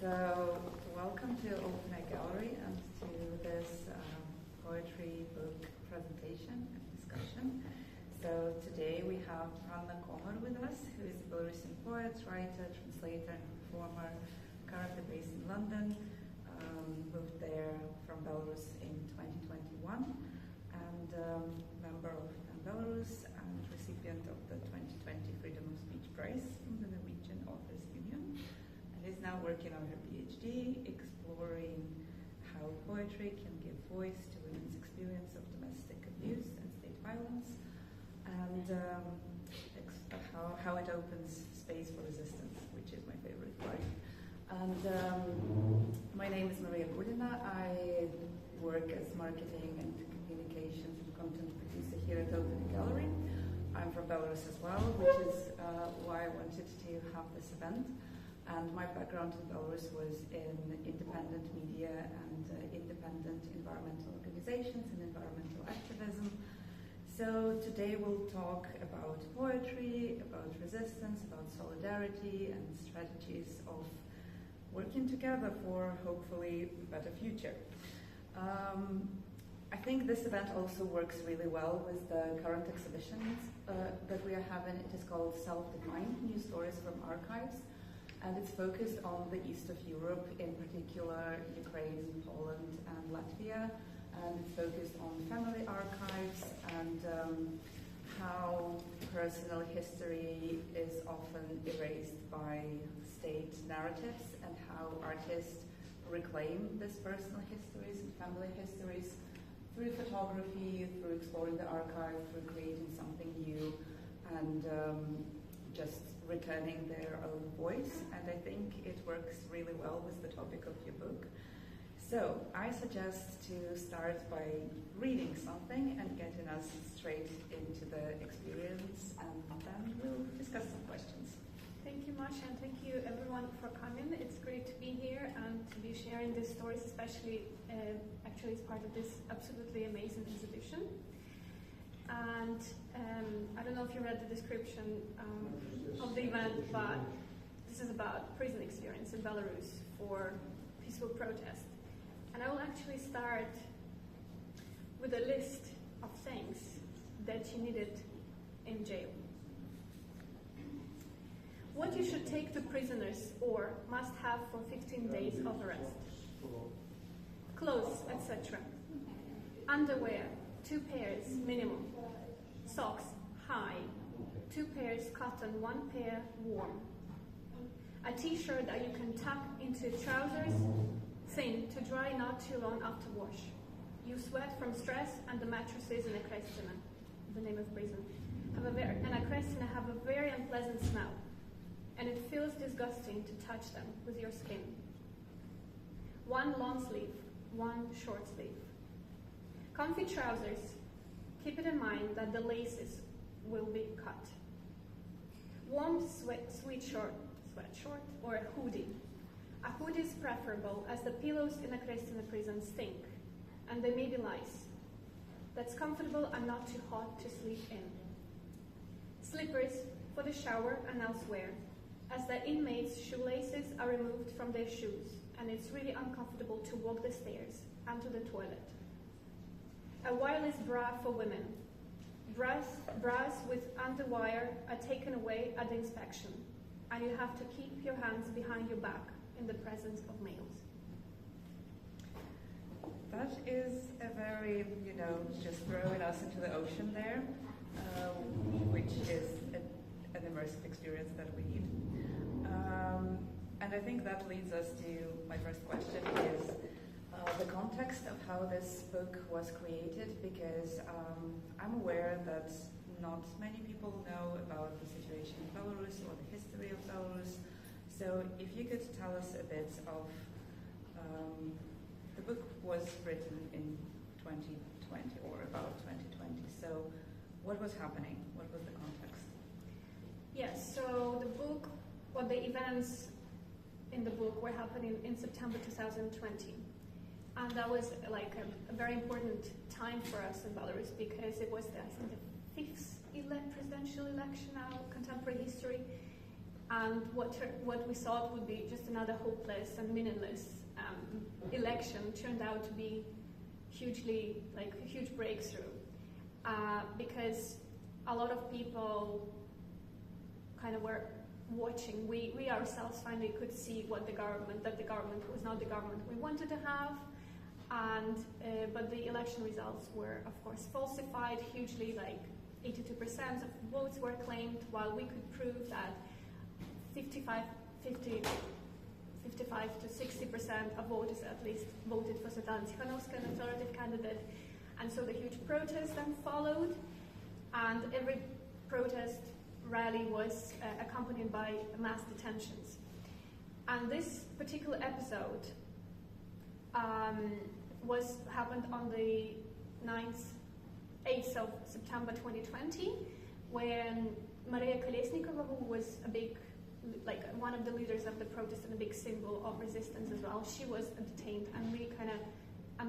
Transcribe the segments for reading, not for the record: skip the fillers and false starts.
So, welcome to Open Air Gallery and to this poetry book presentation and discussion. So today we have Hanna Komar with us, who is a Belarusian poet, writer, translator, and performer, currently based in London, moved there from Belarus in 2021, and member of Belarus and recipient of the 2020 Freedom of Speech Prize from the Norwegian Authors Union. Is now working on her PhD, exploring how poetry can give voice to women's experience of domestic abuse and state violence, and how it opens space for resistance, which is my favorite part. And my name is Gulina. I work as marketing and communications and content producer here at Open Gallery. I'm from Belarus as well, which is why I wanted to have this event. And my background in Belarus was in independent media and independent environmental organizations and environmental activism. So today we'll talk about poetry, about resistance, about solidarity and strategies of working together for hopefully a better future. I think this event also works really well with the current exhibitions that we are having. It is called Self-Defined, New Stories from Archives. And it's focused on the east of Europe, in particular Ukraine, Poland, and Latvia. And it's focused on family archives and how personal history is often erased by state narratives, and how artists reclaim these personal histories and family histories through photography, through exploring the archive, through creating something new, and just returning their own voice. And I think it works really well with the topic of your book. So I suggest to start by reading something and getting us straight into the experience, and then we'll discuss some questions. Thank you, Masha, and thank you everyone for coming. It's great to be here and to be sharing these stories, especially actually as part of this absolutely amazing exhibition. And I don't know if you read the description of the event, but this is about prison experience in Belarus for peaceful protest. And I will actually start with a list of things that you needed in jail. What you should take to prisoners or must have for 15 days of arrest. Clothes, etc. Underwear, 2 pairs minimum. Socks, high. 2 pairs cotton, 1 pair warm. A t-shirt that you can tuck into trousers, thin, to dry not too long after wash. You sweat from stress, and the mattresses in a Krestina, the name of prison, have a very unpleasant smell, and it feels disgusting to touch them with your skin. 1 long sleeve, 1 short sleeve. Comfy trousers. Keep it in mind that the laces will be cut. Warm sweatshirt or a hoodie. A hoodie is preferable, as the pillows in a Krestina prison stink, and they may be lice. That's comfortable and not too hot to sleep in. Slippers for the shower and elsewhere, as the inmates' shoelaces are removed from their shoes, and it's really uncomfortable to walk the stairs and to the toilet. A wireless bra for women. Bras with underwire are taken away at the inspection, and you have to keep your hands behind your back in the presence of males. That is a very, just throwing us into the ocean there, which is an immersive experience that we need. And I think that leads us to my first question is, the context of how this book was created, because I'm aware that not many people know about the situation in Belarus or the history of Belarus. So if you could tell us a bit of, the book was written in 2020 or about 2020. So what was happening? What was the context? Yes, so the events in the book were happening in September 2020. And that was like a very important time for us in Belarus, because it was the 5th presidential election in our contemporary history. And what we thought would be just another hopeless and meaningless election turned out to be hugely, like a huge breakthrough, because a lot of people kind of were watching. We ourselves finally could see that the government was not the government we wanted to have, and but the election results were, of course, falsified hugely. Like 82% of votes were claimed, while we could prove that 55 to 60% of voters at least voted for Svetlana Tikhanovskaya, an authoritative candidate. And so the huge protest then followed, and every protest rally was accompanied by mass detentions. And this particular episode happened on the 8th of September 2020, when Maria Kolesnikova, who was one of the leaders of the protest and a big symbol of resistance as well, she was detained, and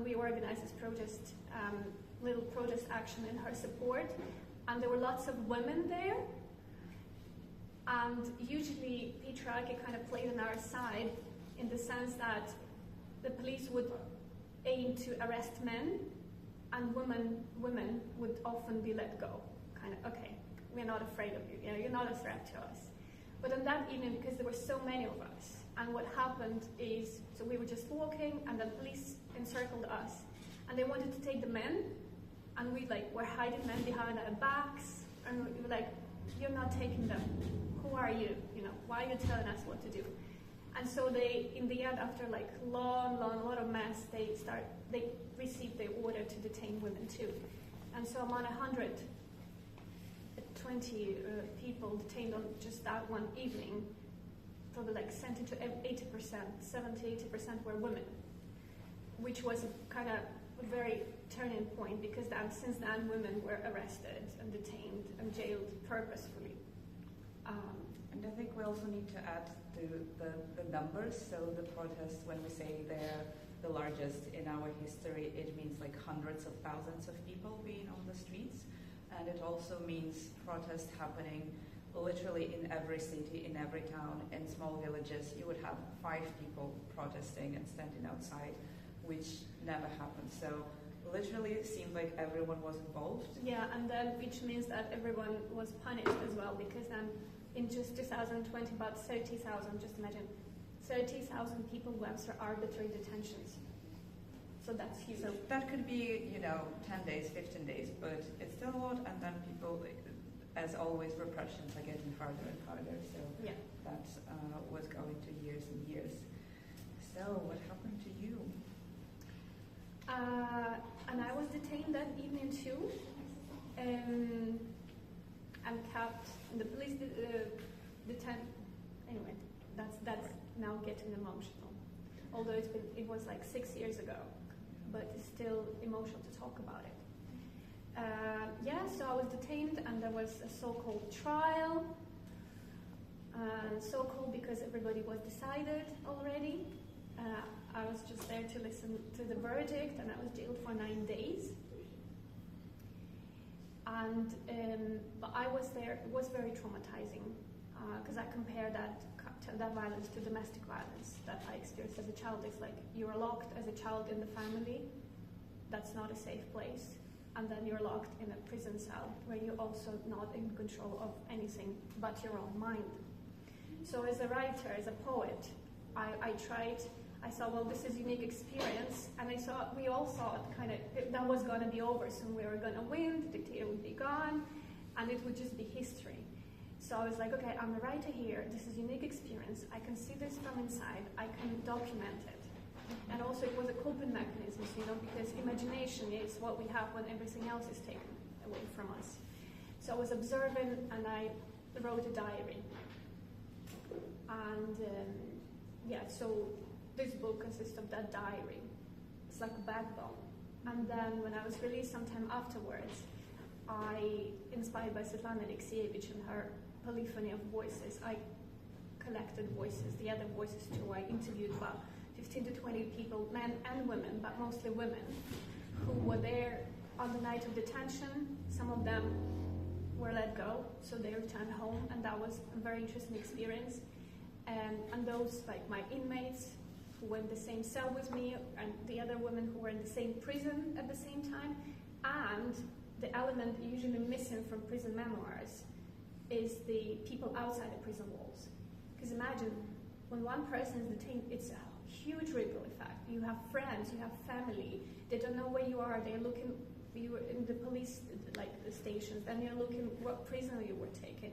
we organized this protest, little protest action in her support, and there were lots of women there, and usually patriarchy kind of played on our side in the sense that the police would aim to arrest men, and women would often be let go, kind of, okay, we're not afraid of you, you're not a threat to us. But on that evening, because there were so many of us, and what happened is, so we were just walking, and the police encircled us, and they wanted to take the men, and we were hiding them behind our backs, and we were like, you're not taking them. Who are you? Why are you telling us what to do? And so they, in the end, after a lot of mess, they received the order to detain women too. And so among 120 people detained on just that one evening, probably 70 to 80% were women, which was kind of a very turning point, because since then women were arrested and detained and jailed purposefully. And I think we also need to add to the numbers. So the protests, when we say they're the largest in our history, it means hundreds of thousands of people being on the streets. And it also means protests happening literally in every city, in every town, in small villages. You would have 5 people protesting and standing outside, which never happened. So literally it seemed like everyone was involved. Yeah, and then which means that everyone was punished as well, because then in just 2020, about 30,000, just imagine, 30,000 people went through arbitrary detentions. So that's huge. So that could be, 10 days, 15 days, but it's still a lot, and then people, as always, repressions are getting harder and harder, so yeah. That was going to years and years. So what happened to you? And I was detained that evening too, and kept, the police detained, anyway, that's now getting emotional. Although it was 6 years ago, but it's still emotional to talk about it. So I was detained, and there was a so-called trial, so-called because everybody was decided already. I was just there to listen to the verdict, and I was jailed for 9 days. And but I was there. It was very traumatizing, because I compare that violence to domestic violence that I experienced as a child. It's like you're locked as a child in the family. That's not a safe place. And then you're locked in a prison cell where you're also not in control of anything but your own mind. So as a writer, as a poet, I saw, well, this is a unique experience, and we all thought that was going to be over soon. We were going to win, the dictator would be gone, and it would just be history. So I was like, okay, I'm a writer here. This is a unique experience. I can see this from inside. I can document it. And also it was a coping mechanism, because imagination is what we have when everything else is taken away from us. So I was observing, and I wrote a diary. And so this book consists of that diary. It's like a backbone. And then when I was released sometime afterwards, inspired by Svetlana Alexievich and her polyphony of voices, I collected voices, the other voices too. I interviewed about 15 to 20 people, men and women, but mostly women, who were there on the night of detention. Some of them were let go, so they returned home, and that was a very interesting experience. And those, like my inmates who were in the same cell with me, and the other women who were in the same prison at the same time, and the element usually missing from prison memoirs is the people outside the prison walls. Because imagine, when one person is detained, it's a huge ripple effect. You have friends, you have family, they don't know where you are, they're looking, you were in the police the stations, then you're looking what prisoner you were taken.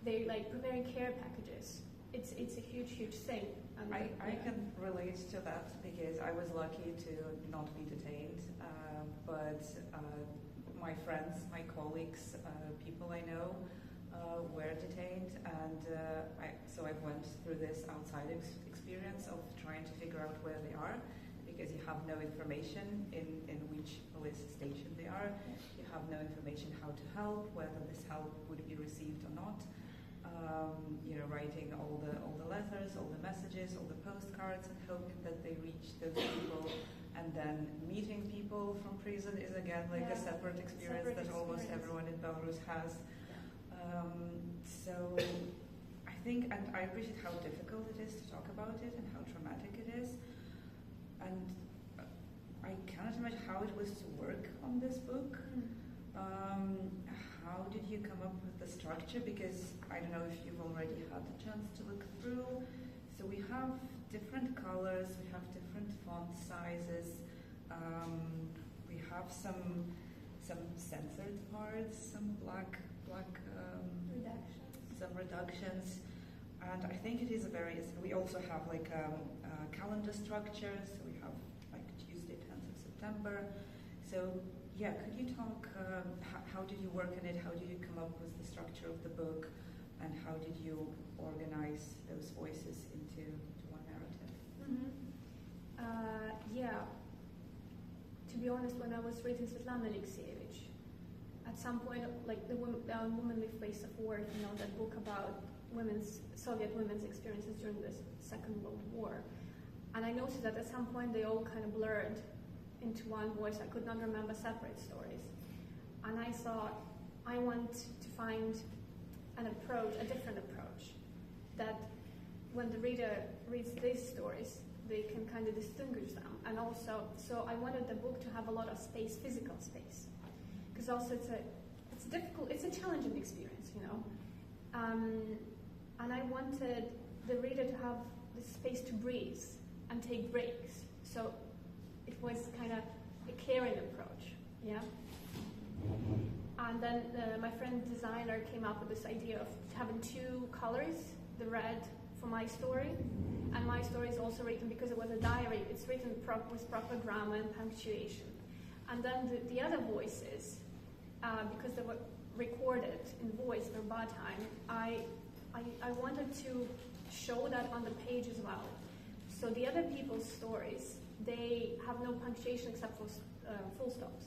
They're preparing care packages. It's a huge thing. And I can relate to that because I was lucky to not be detained, but my friends, my colleagues, people I know were detained, and so I went through this outside experience of trying to figure out where they are, because you have no information in which police station they are. You have no information how to help, whether this help would be received or not. Writing all the letters, all the messages, all the postcards, and hoping that they reach those people. And then meeting people from prison is again a separate experience that almost everyone in Belarus has. So I think, and I appreciate how difficult it is to talk about it and how traumatic it is. And I cannot imagine how it was to work on this book. How did you come up with the structure? Because I don't know if you've already had the chance to look through. So we have different colors, we have different font sizes, we have some censored parts, some black some reductions, and I think it is we also have a calendar structure, so we have Tuesday 10th of September. So yeah, could you talk, how did you work on it, how did you come up with the structure of the book, and how did you organize those voices into one narrative? To be honest, when I was reading Svetlana Alexievich, at some point, the Womanly Face of War, that book about Soviet women's experiences during the Second World War, and I noticed that at some point they all kind of blurred into one voice. I could not remember separate stories. And I thought, I want to find a different approach, that when the reader reads these stories, they can kind of distinguish them. And also, so I wanted the book to have a lot of space, physical space. Because also it's a challenging experience, and I wanted the reader to have the space to breathe and take breaks. So it was kind of a caring approach, yeah? And then my friend designer came up with this idea of having two colors, the red for my story, and my story is also written, because it was a diary, it's written with proper grammar and punctuation. And then the other voices, because they were recorded in voice verbatim, I wanted to show that on the page as well. So the other people's stories, they have no punctuation except for full stops.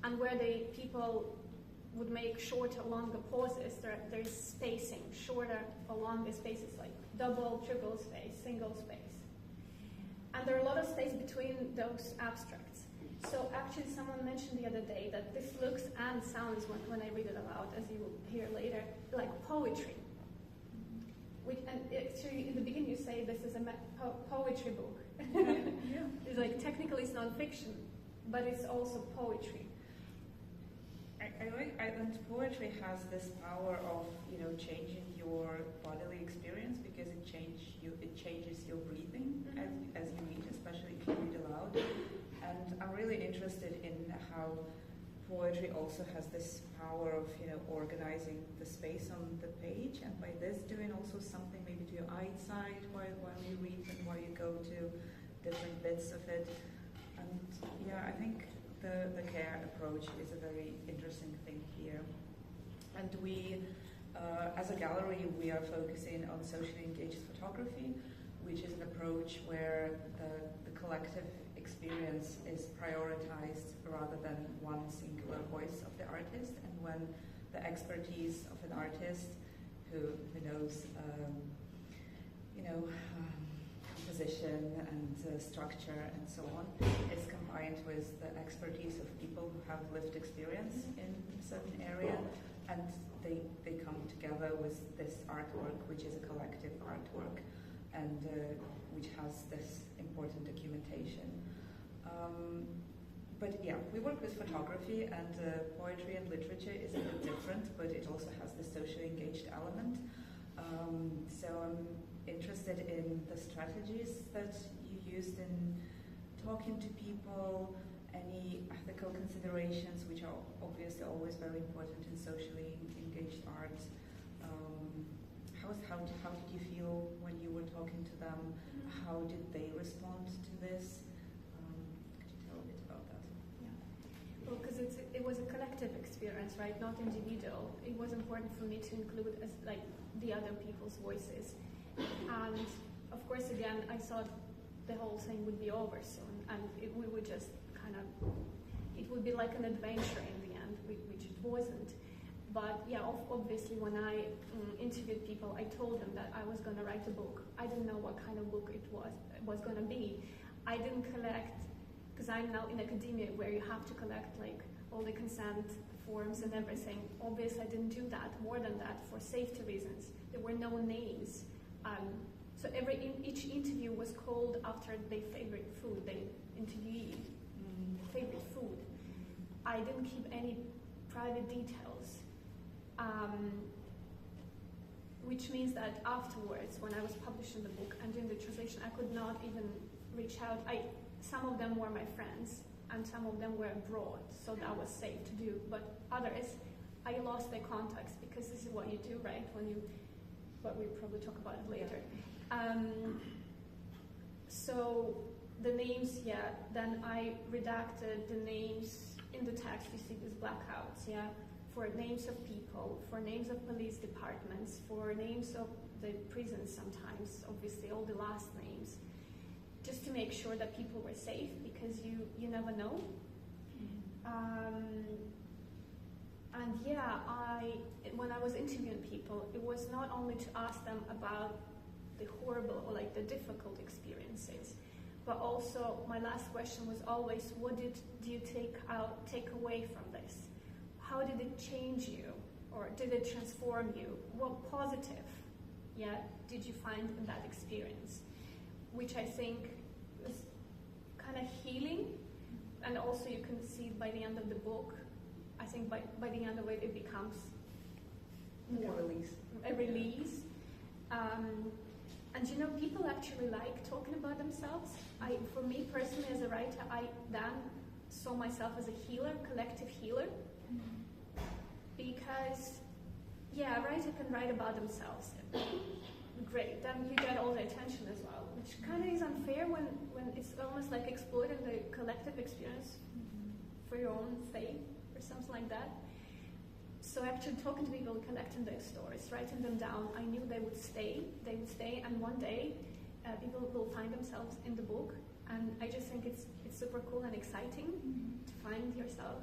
And where people would make shorter, longer pauses, there's spacing, shorter or longer spaces, like double, triple space, single space. And there are a lot of space between those abstracts. So actually someone mentioned the other day that this looks and sounds, when I read it aloud, as you will hear later, like poetry. And actually in the beginning you say this is a poetry book. Yeah. It's technically it's non-fiction, but it's also poetry. And poetry has this power of changing your bodily experience, because it changes your breathing as you read, especially if you read aloud. And I'm really interested in how poetry also has this power of organizing the space on the page, and by this doing also something maybe to your eyesight while you read and while you go to different bits of it. And yeah, I think the care approach is a very interesting thing here. And we, as a gallery, we are focusing on socially engaged photography, which is an approach where the collective experience is prioritized rather than one singular voice of the artist. And when the expertise of an artist who knows position and structure and so on is combined with the expertise of people who have lived experience in a certain area, and they come together with this artwork, which is a collective artwork, and which has this important documentation. But yeah, we work with photography, and poetry and literature is a bit different, but it also has the socially engaged element. So I'm interested in the strategies that you used in talking to people, any ethical considerations, which are obviously always very important in socially engaged art. How did you feel when you were talking to them? How did they respond to this? Could you tell a bit about that? Yeah. Well, because it was a collective experience, right? Not individual. It was important for me to include as like the other people's voices. And of course, again, I thought the whole thing would be over soon, and we would just kind of, it would be like an adventure in the end, which it wasn't. But yeah, obviously when I interviewed people, I told them that I was going to write a book. I didn't know what kind of book it was going to be. I didn't collect, because I'm now in academia where you have to collect like all the consent forms and everything. Obviously I didn't do that. More than that, for safety reasons. There were no names. So each interview was called after their favorite food, their interviewee favorite food. I didn't keep any private details, which means that afterwards, when I was publishing the book and doing the translation, I could not even reach out. Some of them were my friends, and some of them were abroad, so that was safe to do. But others, I lost their contacts, because this is what you do, right? But we'll probably talk about it later. So the names, yeah, then I redacted the names in the text. You see these blackouts, yeah, for names of people, for names of police departments, for names of the prisons sometimes, obviously all the last names, just to make sure that people were safe, because you never know. And yeah, when I was interviewing people, it was not only to ask them about the horrible or like the difficult experiences, but also my last question was always, what do you take away from this? How did it change you, or did it transform you? What positive, yeah, did you find in that experience? Which I think was kind of healing, and also you can see by the end of the book. I think by the end of it, it becomes more a release. And you know, people actually like talking about themselves. For me personally, as a writer, I then saw myself as a healer, collective healer. Because, yeah, a writer can write about themselves. Great, then you get all the attention as well, which kind of is unfair when it's almost like exploiting the collective experience for your own sake, or something like that. So actually talking to people, collecting their stories, writing them down, I knew they would stay, and one day people will find themselves in the book, and I just think it's super cool and exciting to find yourself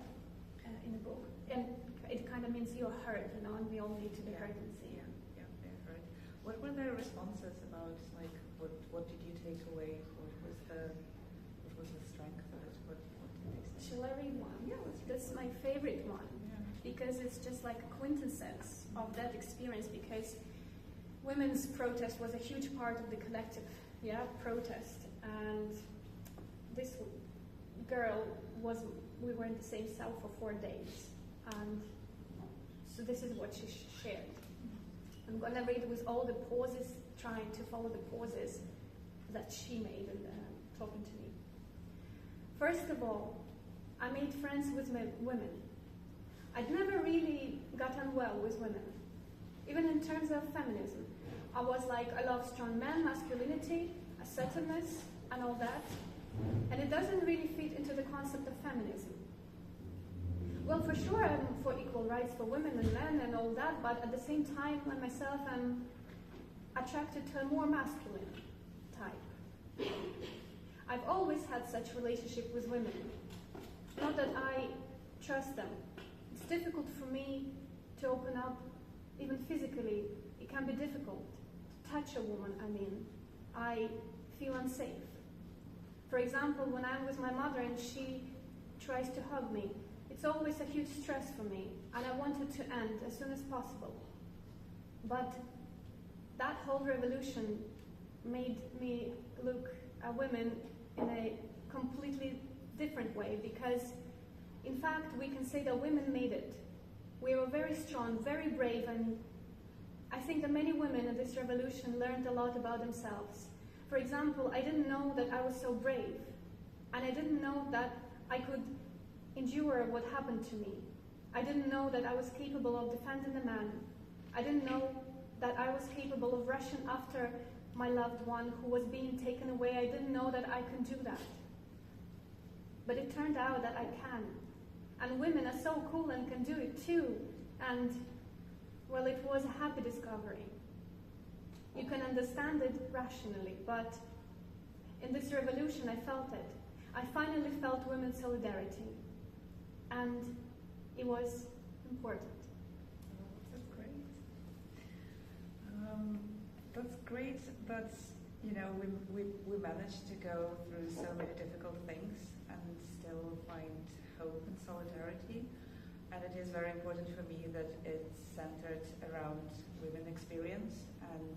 in a book. And it kind of means you're heard, you know, and we all need to be heard and seen. Yeah, they're heard. What were their responses about, like, what did you take away? What was the strength of it? What did they say? Shall I read one? Yeah, that's my favorite one, because it's just like a quintessence of that experience, because women's protest was a huge part of the collective protest, and this girl we were in the same cell for 4 days, and so this is what she shared. I'm going to read it with all the pauses, trying to follow the pauses that she made in talking to me. First of all, I made friends with women. I'd never really gotten well with women, even in terms of feminism. I was like, I love strong men, masculinity, assertiveness, and all that. And it doesn't really fit into the concept of feminism. Well, for sure, I'm for equal rights for women and men and all that, but at the same time, I myself am attracted to a more masculine type. I've always had such relationship with women. Not that I trust them. It's difficult for me to open up, even physically. It can be difficult to touch a woman. I feel unsafe. For example, when I'm with my mother and she tries to hug me, it's always a huge stress for me, and I want it to end as soon as possible. But that whole revolution made me look at women in a completely different way, because in fact we can say that women made it. We were very strong, very brave, and I think that many women in this revolution learned a lot about themselves. For example, I didn't know that I was so brave, and I didn't know that I could endure what happened to me. I didn't know that I was capable of defending a man. I didn't know that I was capable of rushing after my loved one who was being taken away. I didn't know that I could do that. But it turned out that I can. And women are so cool and can do it too. And, well, it was a happy discovery. You can understand it rationally, but in this revolution I felt it. I finally felt women's solidarity. And it was important. That's great. That's great that, you know, we managed to go through so many difficult things and still find hope and solidarity. And it is very important for me that it's centered around women's experience. And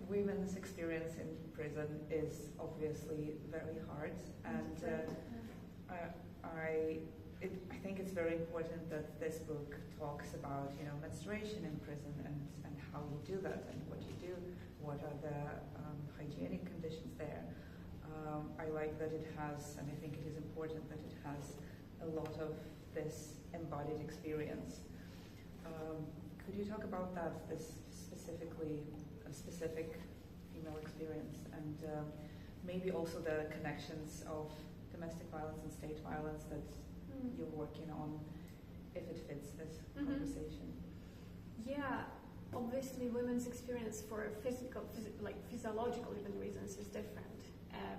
women's experience in prison is obviously very hard. And I think it's very important that this book talks about, you know, menstruation in prison and how you do that and what you do, what are the hygienic conditions there. I like that it has, and I think it is important that it has a lot of this embodied experience. Could you talk about that, this specifically, a specific female experience, and maybe also the connections of domestic violence and state violence that you're working on, if it fits this conversation? Yeah, obviously women's experience for physiological even reasons is different,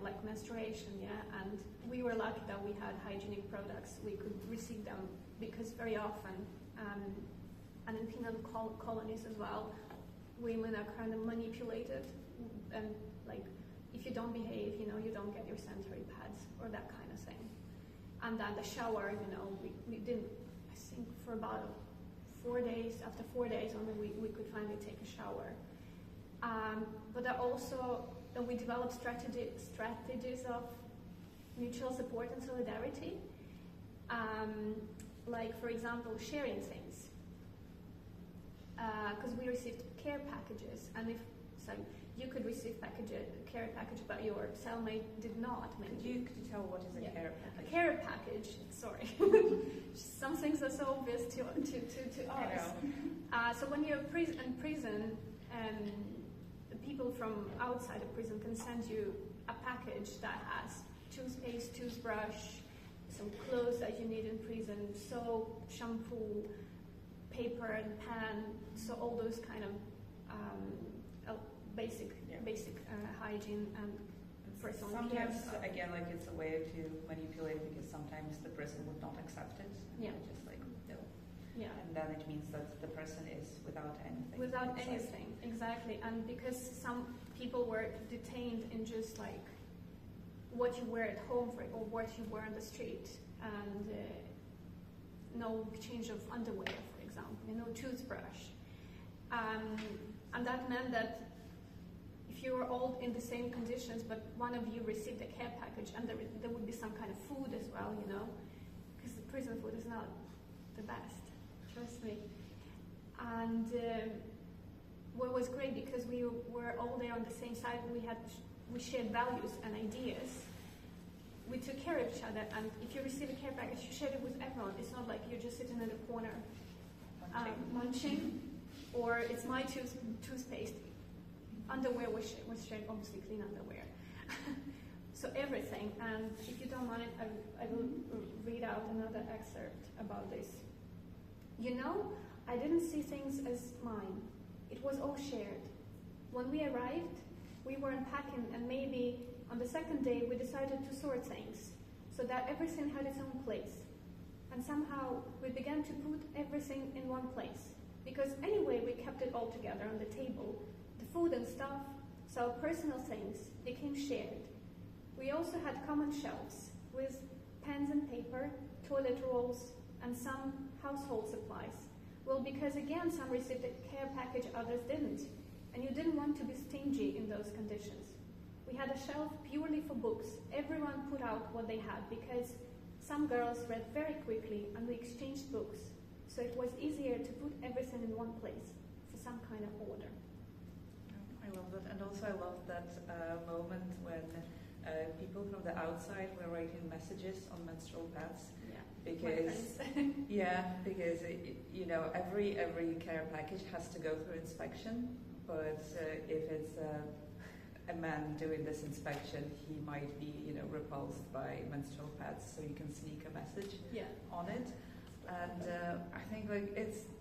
like menstruation, yeah, and we were lucky that we had hygienic products. We could receive them because very often, and in penal colonies as well, women are kind of manipulated, and like, if you don't behave, you know, you don't get your sanitary pads or that kind of thing. And then the shower, you know, we didn't, I think for about 4 days, after 4 days only we could finally take a shower. But there also, we developed strategies of mutual support and solidarity. Like, for example, sharing things. Because we received care packages, and if, so you could receive care package, but your cellmate did not. Could you tell what is a care package? A care package, sorry. Some things are so obvious to us. So when you're in prison, the people from outside of prison can send you a package that has toothpaste, toothbrush, some clothes that you need in prison, soap, shampoo, paper and pen, so all those kind of basic hygiene and personal care. Sometimes, again, like, it's a way to manipulate, because sometimes the person would not accept it. Yeah. Just like, no. Yeah. And then it means that the person is without anything. Without anything, exactly. And because some people were detained in just like what you wear at home or what you wear on the street, and no change of underwear, for example, no toothbrush. And that meant that if you were all in the same conditions, but one of you received a care package, and there would be some kind of food as well, you know, because the prison food is not the best, trust me. And what was great, because we were all there on the same side, we shared values and ideas. We took care of each other, and if you receive a care package, you share it with everyone. It's not like you're just sitting in a corner munching, or it's my toothpaste. Underwear was shared, obviously clean underwear. So everything, and if you don't mind, I will read out another excerpt about this. You know, I didn't see things as mine. It was all shared. When we arrived, we were unpacking, and maybe on the second day we decided to sort things so that everything had its own place. And somehow we began to put everything in one place, because anyway we kept it all together on the table. The food and stuff, So personal things became shared. We also had common shelves with pens and paper, toilet rolls, and some household supplies. Well, because again, some received a care package, others didn't. And you didn't want to be stingy in those conditions. We had a shelf purely for books. Everyone put out what they had because some girls read very quickly and we exchanged books. So it was easier to put everything in one place for some kind of order. I love that. And also I love that moment when people from the outside were writing messages on menstrual pads. Yeah. Because because every care package has to go through inspection, but if it's a man doing this inspection, he might be repulsed by menstrual pads, so you can sneak a message on it. And I think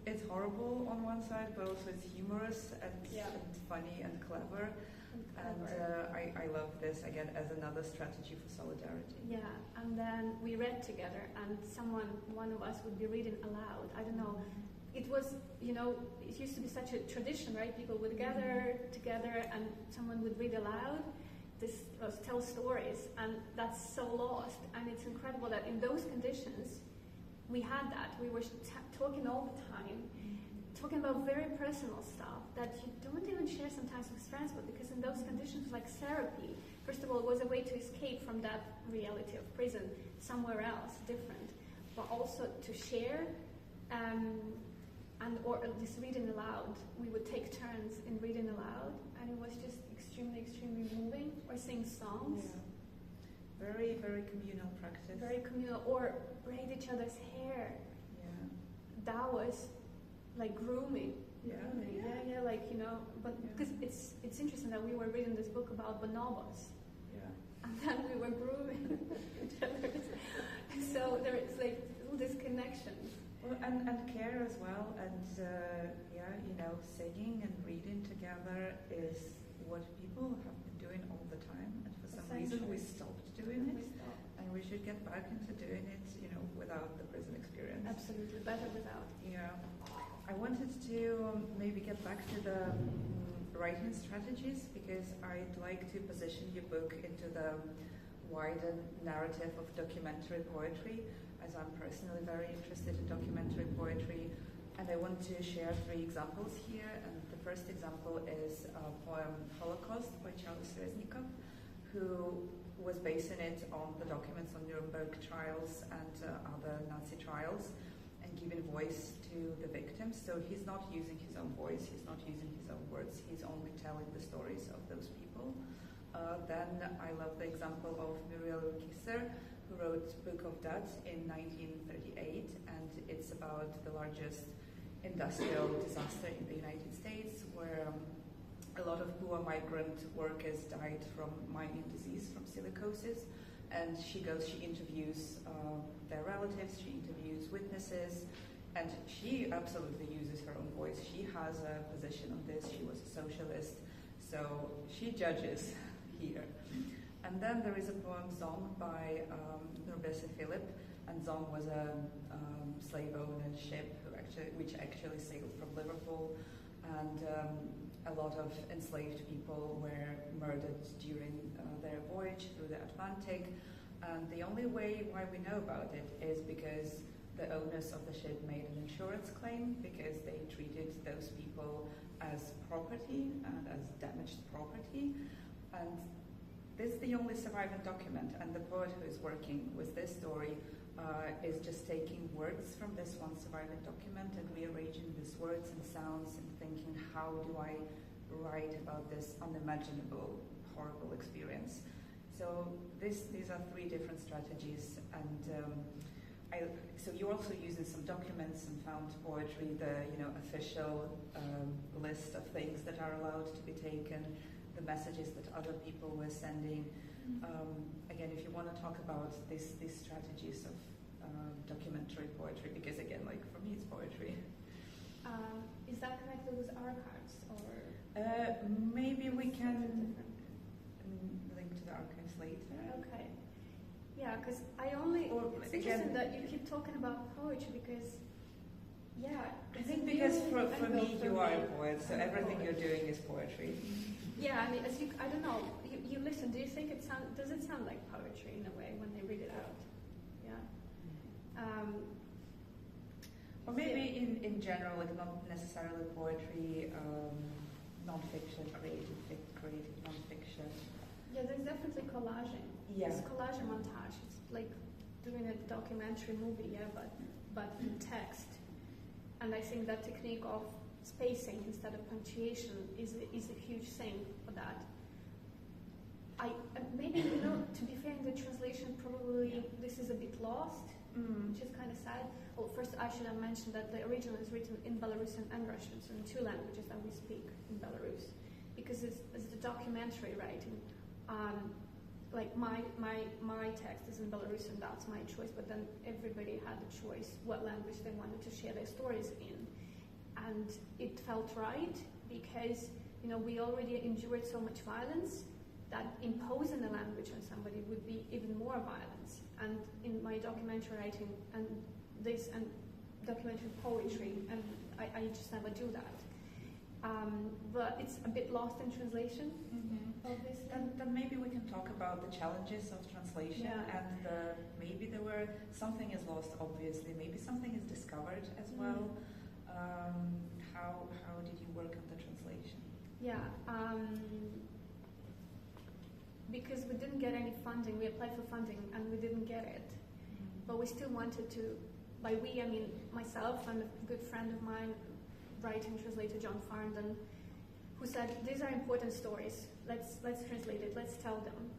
it's horrible on one side, but also it's humorous and funny and clever. And I love this again as another strategy for solidarity. Yeah, and then we read together, and one of us would be reading aloud. I don't know. It was, it used to be such a tradition, right? People would gather together, and someone would read aloud. Tell stories, and that's so lost. And it's incredible that in those conditions, we had that. We were talking all the time, talking about very personal stuff that you don't even share sometimes with friends, but because in those conditions, like therapy, first of all, it was a way to escape from that reality of prison somewhere else, different, but also to share, or just reading aloud. We would take turns in reading aloud, and it was just extremely, extremely moving, or sing songs. Yeah. Very, very communal practice. Very communal, or braid each other's hair. Yeah. That was like grooming. Yeah, but because it's interesting that we were reading this book about bonobos. Yeah. And then we were grooming each other. So there is like all these connections. Well, and care as well, and singing and reading together is what people have been doing all the time, and for some reason we stopped doing it, and we should get back into doing it, without the prison experience. Absolutely, better without. Yeah. I wanted to maybe get back to the writing strategies, because I'd like to position your book into the wider narrative of documentary poetry, as I'm personally very interested in documentary poetry. And I want to share 3 examples here. And the first example is a poem Holocaust by Charles Reznikov, who was basing it on the documents on Nuremberg trials and other Nazi trials, and giving voice to the victims. So he's not using his own voice, he's not using his own words, he's only telling the stories of those people. Then I love the example of Muriel Kisser, who wrote Book of Dead in 1938, and it's about the largest industrial disaster in the United States, where a lot of poor migrant workers died from mining disease, from silicosis. And she interviews their relatives, she interviews witnesses, and she absolutely uses her own voice. She has a position on this, she was a socialist, so she judges here. And then there is a poem Zong by Nurbese Philip, and Zong was a slave owner ship which actually sailed from Liverpool, and a lot of enslaved people were murdered during their voyage through the Atlantic. And the only way why we know about it is because the owners of the ship made an insurance claim, because they treated those people as property and as damaged property. And this is the only surviving document, and the poet who is working with this story is just taking words from this one surviving document and rearranging these words and sounds and thinking, how do I write about this unimaginable, horrible experience? So these are 3 different strategies, and so you're also using some documents and found poetry, the official list of things that are allowed to be taken, the messages that other people were sending. Again, if you want to talk about these strategies of documentary poetry, because again, like for me, it's poetry. Is that connected with archives, or? Maybe we can link to the archives later. Okay. Yeah, because it's interesting that you keep talking about poetry, because Yeah. I think because for me you are a poet, so everything you're doing is poetry. Yeah, I mean, I don't know, you listen, do you think does it sound like poetry in a way when they read it out? Yeah. Or maybe in general, like not necessarily poetry, non-fiction, creative non-fiction. Yeah, there's definitely collaging. Yeah. It's collage and montage. It's like doing a documentary movie, yeah, but in text. And I think that technique of spacing instead of punctuation is a huge thing for that. Maybe, to be fair, in the translation, probably this is a bit lost, which is kind of sad. Well, first I should have mentioned that the original is written in Belarusian and Russian, so in two languages that we speak in Belarus. Because it's the documentary writing. Like my text is in Belarusian, that's my choice, but then everybody had the choice what language they wanted to share their stories in. And it felt right because, we already endured so much violence that imposing a language on somebody would be even more violence. And in my documentary writing and documentary poetry, and I just never do that. But it's a bit lost in translation. Obviously. Then maybe we can talk about the challenges of translation, and maybe something is lost, obviously, maybe something is discovered as well. How did you work on the translation? Yeah, because we didn't get any funding. We applied for funding and we didn't get it, but we still wanted to. By we, I mean myself and a good friend of mine, writing translator John Farndon, who said, these are important stories, let's translate it, let's tell them.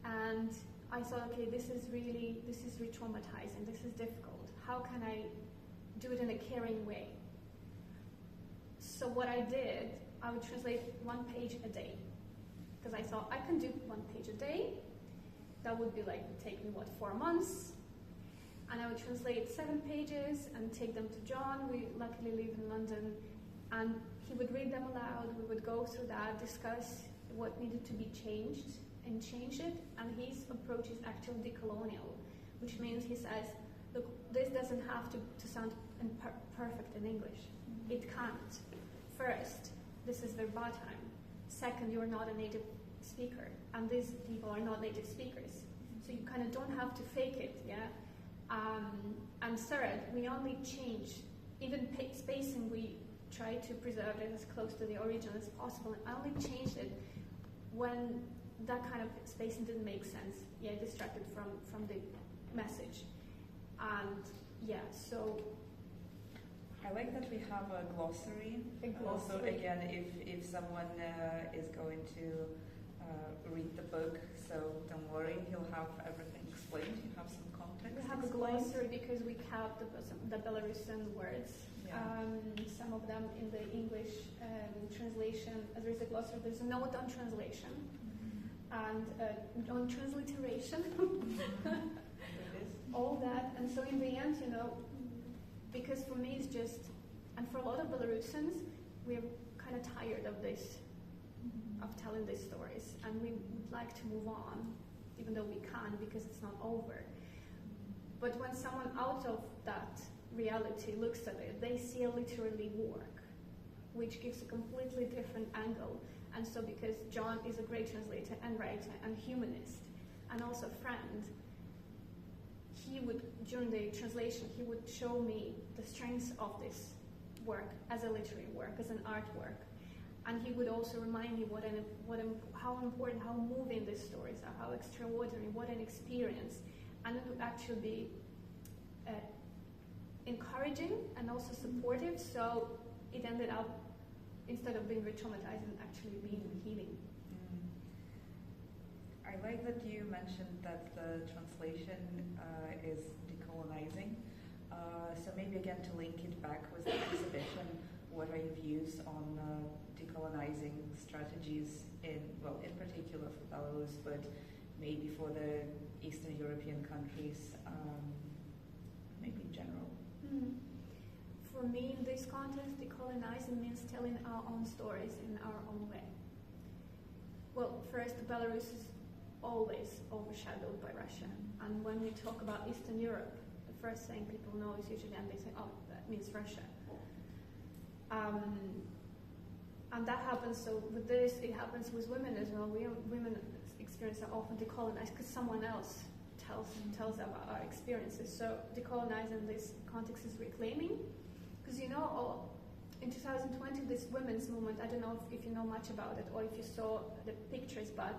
And I thought, okay, this is re-traumatizing, this is difficult. How can I do it in a caring way? So what I did, I would translate 1 page a day. Because I thought, I can do 1 page a day. That would be take me, 4 months? And I would translate 7 pages and take them to John. We luckily live in London. And he would read them aloud. We would go through that, discuss what needed to be changed, and change it. And his approach is actually decolonial, which means he says, look, this doesn't have to sound perfect in English. It can't. First, this is verbatim. Second, you're not a native speaker. And these people are not native speakers. So you kind of don't have to fake it, yeah? And third, we only change, even spacing, we try to preserve it as close to the original as possible. I only changed it when that kind of spacing didn't make sense. Yeah, distracted from the message. And yeah, so. I like that we have a glossary. Also, again, if someone is going to read the book, so don't worry, he'll have everything explained. You have some context. We have a glossary because we have the Belarusian words. Yeah. Some of them in the English translation. There is a glossary. There's a note on translation and on transliteration. All that. And so in the end, because for me it's just, and for a lot of Belarusians, we're kind of tired of this, of telling these stories, and we would like to move on, even though we can't because it's not over. But when someone out of that reality looks at it, they see a literary work, which gives a completely different angle. And so because John is a great translator and writer and humanist, and also a friend, he would, during the translation, he would show me the strengths of this work as a literary work, as an artwork. And he would also remind me how important, how moving these stories are, how extraordinary, what an experience. And it would actually be encouraging and also supportive, so it ended up, instead of being re-traumatizing, actually being healing. I like that you mentioned that the translation is decolonizing. So maybe again to link it back with the exhibition, what are your views on decolonizing strategies in particular for Belarus, but maybe for the Eastern European countries, maybe in general? For me, in this context, decolonizing means telling our own stories in our own way. Well, first, Belarus is always overshadowed by Russia. And when we talk about Eastern Europe, the first thing people know is usually, and they say, oh, means Russia. And that happens, so with this, it happens with women as well. Women experience are often decolonized because someone else tells about our experiences. So decolonizing in this context is reclaiming, because in 2020, this women's movement, I don't know if you know much about it or if you saw the pictures, but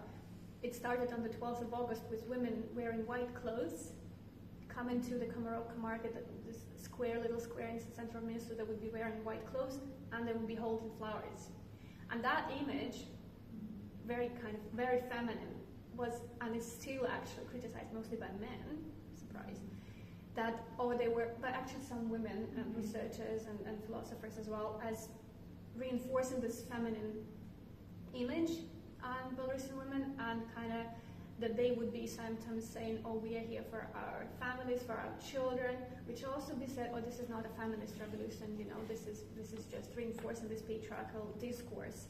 it started on the 12th of August with women wearing white clothes, coming to the Komar market, this little square in the center of Minnesota, that would be wearing white clothes, and they would be holding flowers. And that image, very feminine, was, and is still actually criticized mostly by men, surprise, but actually some women and researchers and philosophers as well, as reinforcing this feminine image on Belarusian women, and kind of that they would be sometimes saying, oh, we are here for our families, for our children, which also be said, oh, this is not a feminist revolution, this is just reinforcing this patriarchal discourse.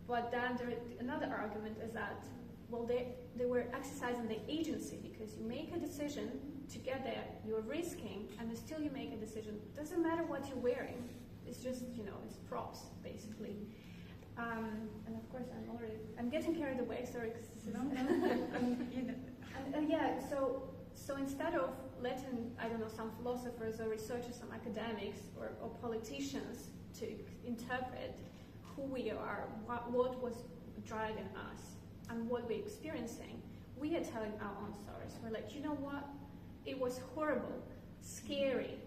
But then another argument is that, well, they were exercising the agency, because you make a decision to get there, you're risking, and then still you make a decision. It doesn't matter what you're wearing. It's just, it's props, basically. And of course, I'm getting carried away, sorry. So instead of letting, some philosophers or researchers, some academics or politicians to interpret who we are, what was driving us, and what we're experiencing, we are telling our own stories. We're like, you know what? It was horrible, scary,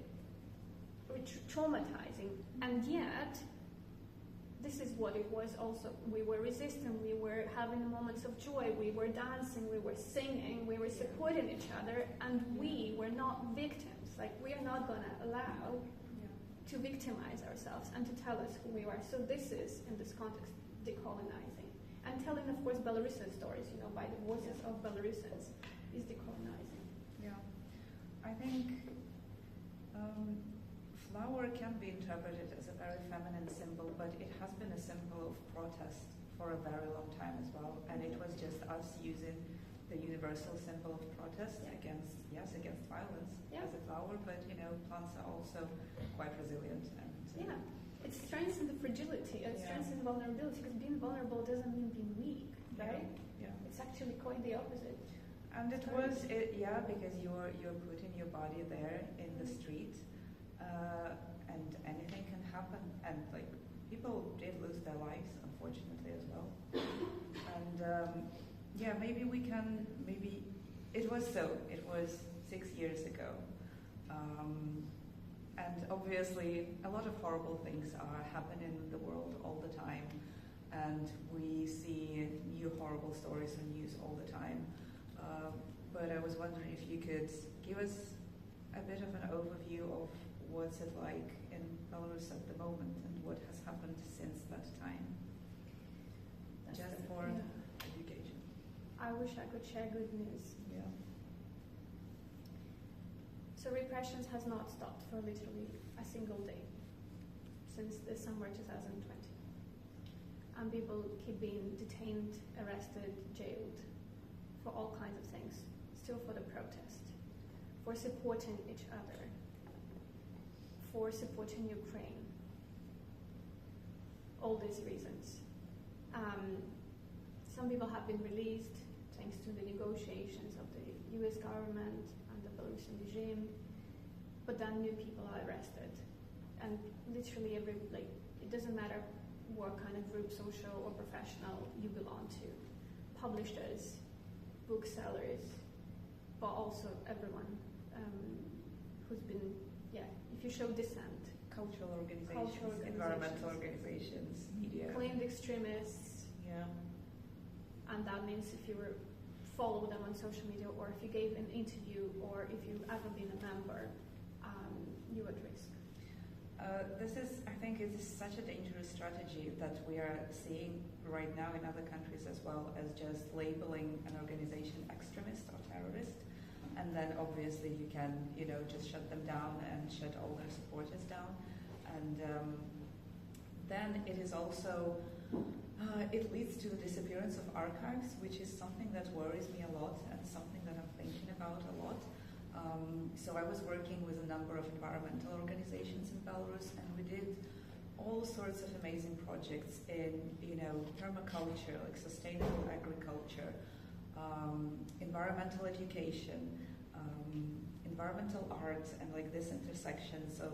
traumatizing, and yet this is what it was also. We were resisting, we were having moments of joy, we were dancing, we were singing, we were supporting each other, and we were not victims. Like, we are not going to allow to victimize ourselves and to tell us who we are. So this is, in this context, decolonizing. And telling, of course, Belarusian stories, by the voices of Belarusians, is decolonizing. Yeah. I think flower can be interpreted as a very feminine symbol, but it has been a symbol of protest for a very long time as well. And it was just us using the universal symbol of protest against violence as a flower, but plants are also quite resilient. And it strengthens the fragility, it strengthens vulnerability, because being vulnerable doesn't mean being weak, right? Yeah. It's actually quite the opposite. And it was, because you're putting your body there in the street, and anything can happen. And people did lose their lives, unfortunately, as well. And maybe it was 6 years ago. And obviously, a lot of horrible things are happening in the world all the time, and we see new horrible stories on news all the time. But I was wondering if you could give us a bit of an overview of what's it like in Belarus at the moment and what has happened since that time, just for education. I wish I could share good news. Yeah. So repression has not stopped for literally a single day since the summer 2020. And people keep being detained, arrested, jailed for all kinds of things, still for the protest, for supporting each other, for supporting Ukraine. All these reasons. Some people have been released thanks to the negotiations of the US government and the Belarusian regime, but then new people are arrested. And literally it doesn't matter what kind of group, social or professional, you belong to. Publishers, booksellers, but also everyone who's been, if you show dissent. Cultural organizations, environmental organizations, media. Claimed extremists. Yeah. And that means if you follow them on social media, or if you gave an interview, or if you've ever been a member, you're at risk. I think it is such a dangerous strategy that we are seeing right now in other countries as well, as just labeling an organization extremist or terrorist, and then obviously you can, just shut them down and shut all their supporters down. And then it is also, it leads to the disappearance of archives, which is something that worries me a lot and something that I'm thinking about a lot. So I was working with a number of environmental organizations in Belarus, and we did all sorts of amazing projects in, permaculture, like sustainable agriculture, environmental education, environmental art, and like this intersections of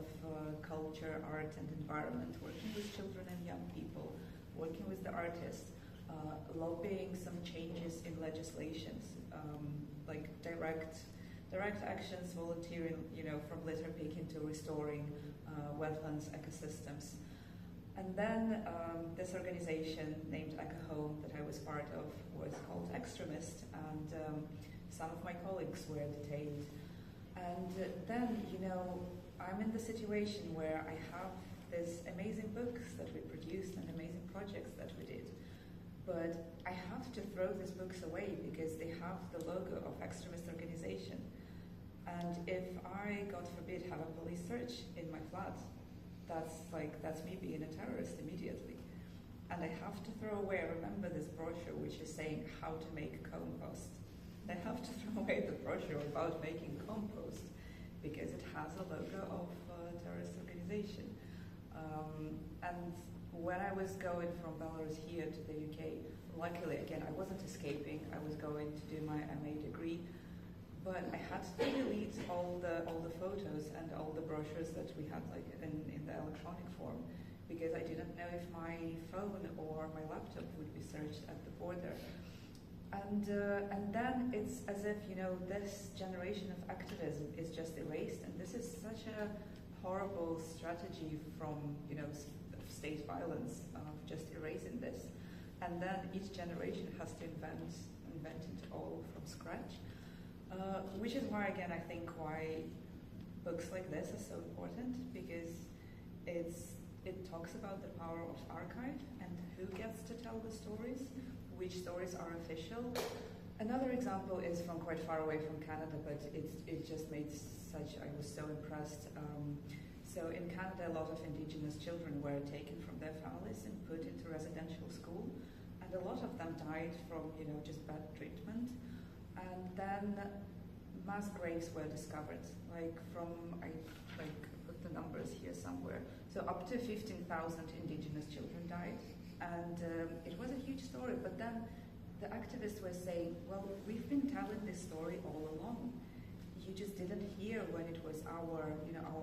culture, art, and environment, working with children and young people, working with the artists, lobbying some changes in legislations, like direct actions, volunteering, from litter picking to restoring wetlands ecosystems. And then this organization named Eco Home that I was part of was called Extremist, and some of my colleagues were detained. And then, I'm in the situation where I have these amazing books that we produced and amazing projects that we did. But I have to throw these books away because they have the logo of extremist organization. And if I, God forbid, have a police search in my flat, that's me being a terrorist immediately. And I have to throw away, remember this brochure which is saying how to make compost. I have to throw away the brochure about making compost because it has a logo of a terrorist organization. And when I was going from Belarus here to the UK, luckily, again, I wasn't escaping. I was going to do my MA degree, but I had to delete all the photos and all the brochures that we had like in the electronic form because I didn't know if my phone or my laptop would be searched at the border. And then it's as if, this generation of activism is just erased, and this is such a horrible strategy from, state violence of just erasing this. And then each generation has to invent it all from scratch, which is why, again, I think why books like this are so important, because it talks about the power of archive and who gets to tell the stories, which stories are official. Another example is from quite far away from Canada, but it just made I was so impressed. So in Canada, a lot of Indigenous children were taken from their families and put into residential school, and a lot of them died from, just bad treatment. And then mass graves were discovered, I put the numbers here somewhere. So up to 15,000 Indigenous children died, and it was a huge story. But then the activists were saying, well, we've been telling this story all along. You just didn't hear when it was our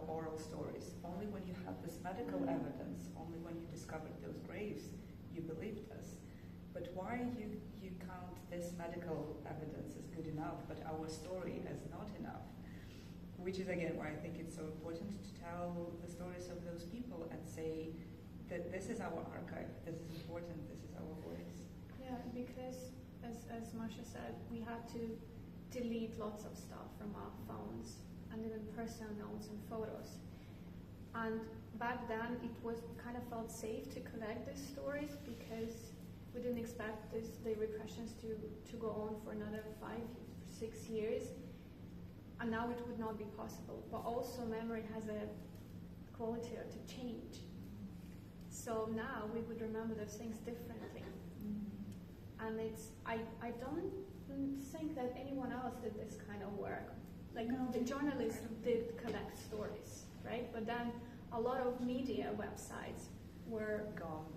oral stories. Only when you had this medical evidence, only when you discovered those graves, you believed us. But why you count this medical evidence as good enough, but our story as not enough? Which is, again, why I think it's so important to tell the stories of those people and say that this is our archive, this is important, this is our voice. Yeah, because as Masha said, we had to delete lots of stuff from our phones and even personal notes and photos. And back then it was kind of felt safe to collect these stories because we didn't expect the repressions to go on for another 5 or 6 years. And now it would not be possible. But also memory has a quality to change. So now we would remember those things differently. And I don't think that anyone else did this kind of work. Like the journalists did collect stories, right? But then a lot of media websites were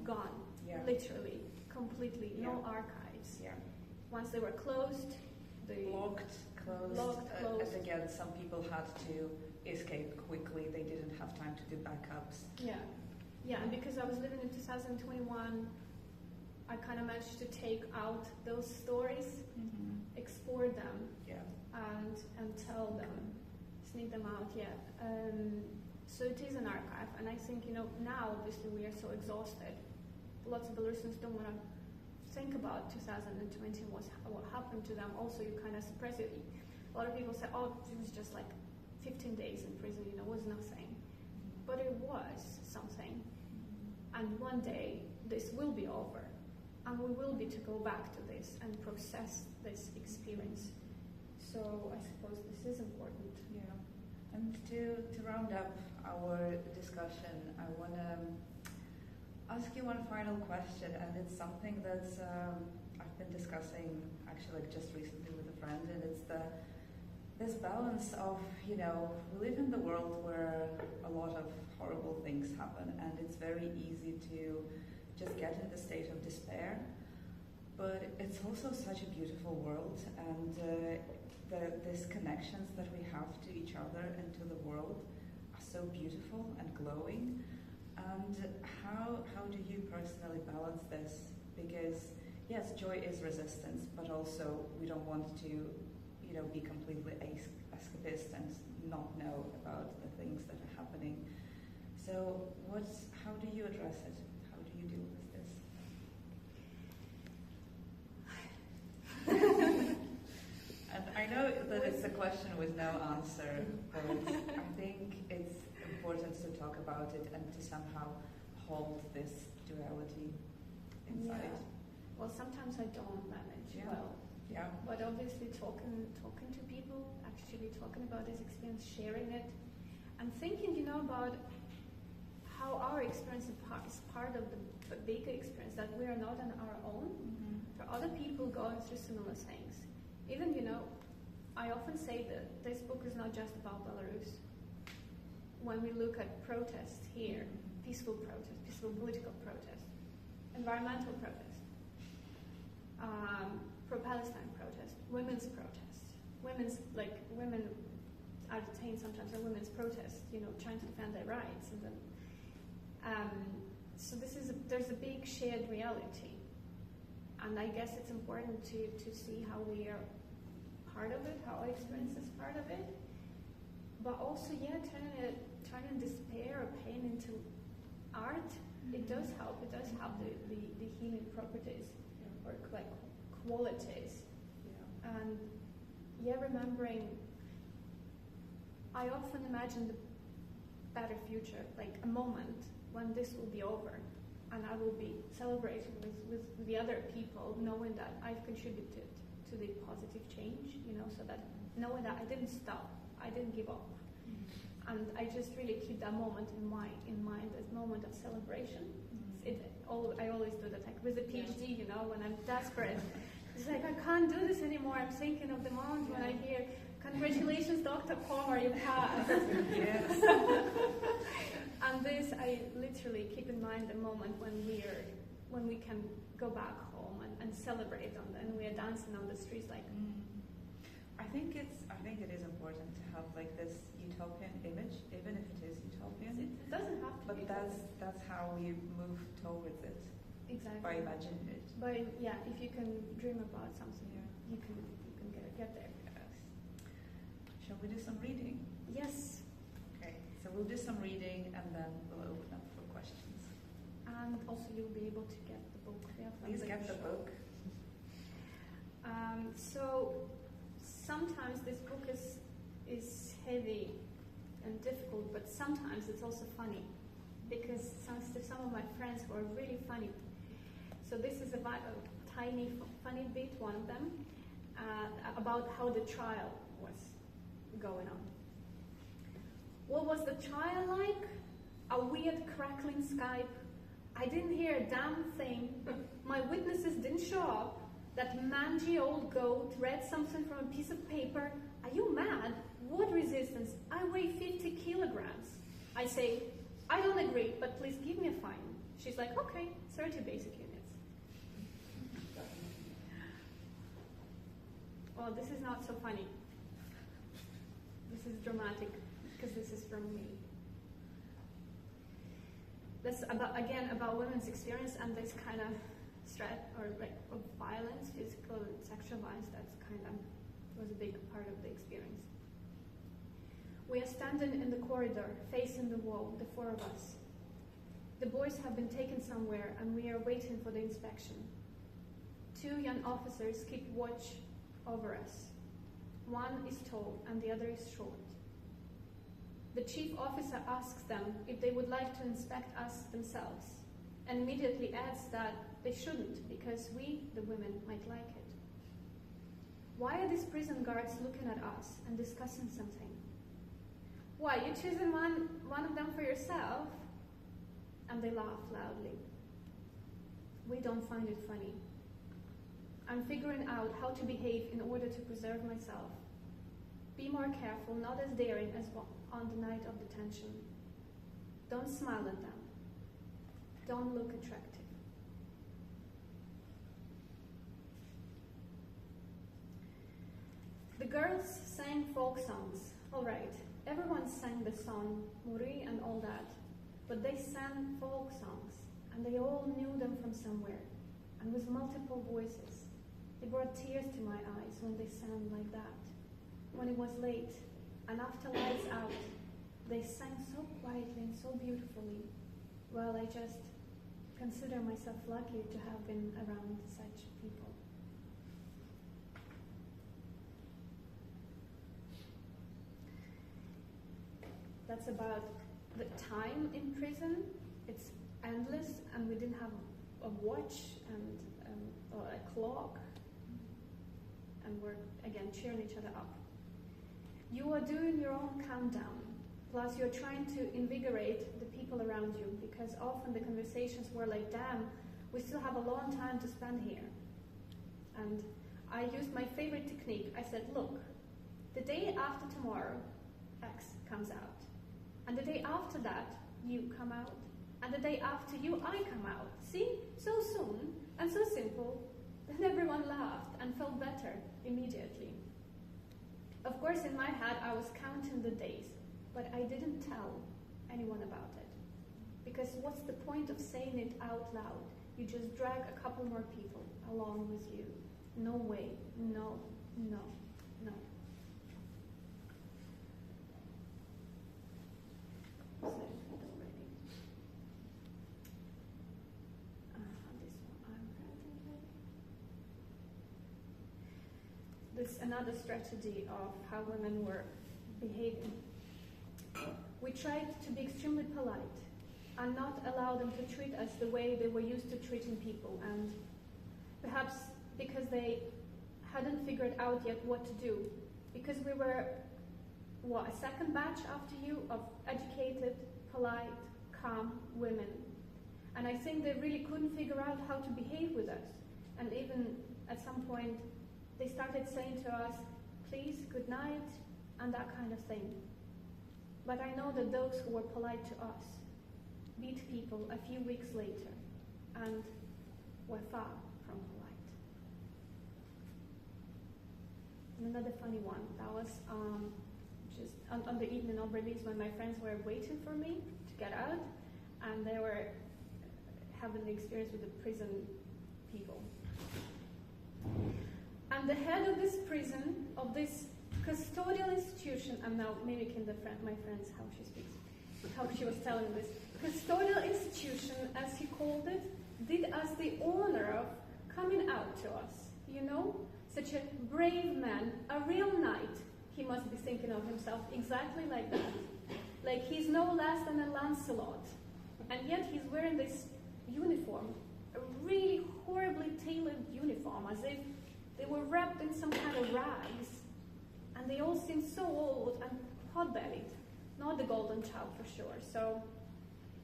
gone, literally, completely, no archives. Yeah. Once they were closed, they locked, closed. And again, some people had to escape quickly. They didn't have time to do backups. Yeah, and because I was living in 2021, I kind of managed to take out those stories, export them, and tell them, sneak them out. So it is an archive, and I think now obviously we are so exhausted. Lots of Belarusians don't want to think about 2020 and what happened to them. Also, you kind of suppress it. A lot of people say, "Oh, it was just like 15 days in prison. It was nothing," but it was something. And one day this will be over. And we will be to go back to this and process this experience. So I suppose this is important. Yeah. And to round up our discussion, I want to ask you one final question, and it's something that I've been discussing actually just recently with a friend, and it's this balance of, we live in the world where a lot of horrible things happen, and it's very easy to just get in the state of despair. But it's also such a beautiful world, and these connections that we have to each other and to the world are so beautiful and glowing. And how do you personally balance this? Because yes, joy is resistance, but also we don't want to, be completely escapist and not know about the things that are happening. So how do you address it? How do you deal with this? And I know that it's a question with no answer, but I think it's important to talk about it and to somehow hold this duality inside. Yeah. Well, sometimes I don't manage well. Yeah. But obviously talking to people, actually talking about this experience, sharing it, and thinking, about how our experience is part of the bigger experience, that we are not on our own. Mm-hmm. There are other people going through similar things. Even, I often say that this book is not just about Belarus. When we look at protests here, peaceful political protest, environmental protest, pro-Palestine protest, women's protest, women are detained sometimes, or women's protests, trying to defend their rights, and then, so there's a big shared reality, and I guess it's important to see how we are part of it, how our experience is part of it, but also, turning despair or pain into art. It does help. It does help the healing properties or qualities. Yeah. And remembering. I often imagine the better future, like a moment when this will be over, and I will be celebrating with the other people, knowing that I've contributed to the positive change. So that knowing that I didn't stop, I didn't give up. And I just really keep that moment in mind as a moment of celebration. Mm-hmm. I always do that, like with the PhD, when I'm desperate. It's like, I can't do this anymore. I'm thinking of the moment when I hear, congratulations, Dr. Komar, you passed. Yes. And this, I literally keep in mind the moment when we can go back home and celebrate and we are dancing on the streets like. I think it is important to have this utopian image, even if it is utopian. It doesn't have to but be. That's how we move towards it. Exactly. By imagining it. If you can dream about something, you can get there. Yes. Shall we do some reading? Yes. Okay. So we'll do some reading and then we'll open up for questions. And also you'll be able to get the book. Please get the book. So sometimes this book is heavy and difficult, but sometimes it's also funny, because some of my friends who are really funny. So this is about a tiny funny bit, one of them, about how the trial was going on. What was the trial like? A weird crackling Skype. I didn't hear a damn thing. My witnesses didn't show up. That mangy old goat read something from a piece of paper. Are you mad? What resistance? I weigh 50 kilograms. I say, I don't agree, but please give me a fine. She's like, okay, 30 basic units. Well, this is not so funny. This is dramatic, because this is from me. That's about women's experience and this kind of threat of violence, physical and sexual violence, was a big part of the experience. We are standing in the corridor, facing the wall, the four of us. The boys have been taken somewhere and we are waiting for the inspection. Two young officers keep watch over us. One is tall and the other is short. The chief officer asks them if they would like to inspect us themselves, and immediately adds that they shouldn't, because we, the women, might like it. Why are these prison guards looking at us and discussing something? Why, you choosing one of them for yourself? And they laugh loudly. We don't find it funny. I'm figuring out how to behave in order to preserve myself. Be more careful, not as daring as on the night of detention. Don't smile at them. Don't look attractive. The girls sang folk songs. All right, everyone sang the song Muri and all that, but they sang folk songs, and they all knew them from somewhere, and with multiple voices. They brought tears to my eyes when they sang like that. When it was late, and after lights out, they sang so quietly and so beautifully. Well, I just consider myself lucky to have been around such people. That's about the time in prison. It's endless, and we didn't have a watch and or a clock, and we're again cheering each other up. You are doing your own countdown, plus you're trying to invigorate the people around you, because often the conversations were like, damn, we still have a long time to spend here. And I used my favorite technique. I said, look, the day after tomorrow, X comes out. And the day after that, you come out. And the day after you, I come out. See? So soon and so simple. Then everyone laughed and felt better immediately. Of course, in my head, I was counting the days, but I didn't tell anyone about it. Because what's the point of saying it out loud? You just drag a couple more people along with you. No way. No, no, no. Said it already. This one I'm ready. This is another strategy of how women were behaving. We tried to be extremely polite and not allow them to treat us the way they were used to treating people, and perhaps because they hadn't figured out yet what to do, because we were a second batch after you of educated, polite, calm women. And I think they really couldn't figure out how to behave with us. And even at some point, they started saying to us, please, good night, and that kind of thing. But I know that those who were polite to us beat people a few weeks later and were far from polite. And another funny one, that was just on the evening of release when my friends were waiting for me to get out, and they were having the experience with the prison people. And the head of this prison, of this custodial institution, I'm now mimicking my friends, how she speaks, how she was telling this, custodial institution, as he called it, did us the honor of coming out to us, you know? Such a brave man, a real knight, he must be thinking of himself exactly like that. Like he's no less than a Lancelot, and yet he's wearing this uniform, a really horribly tailored uniform, as if they were wrapped in some kind of rags, and they all seemed so old and hot-bellied. Not the golden child for sure. So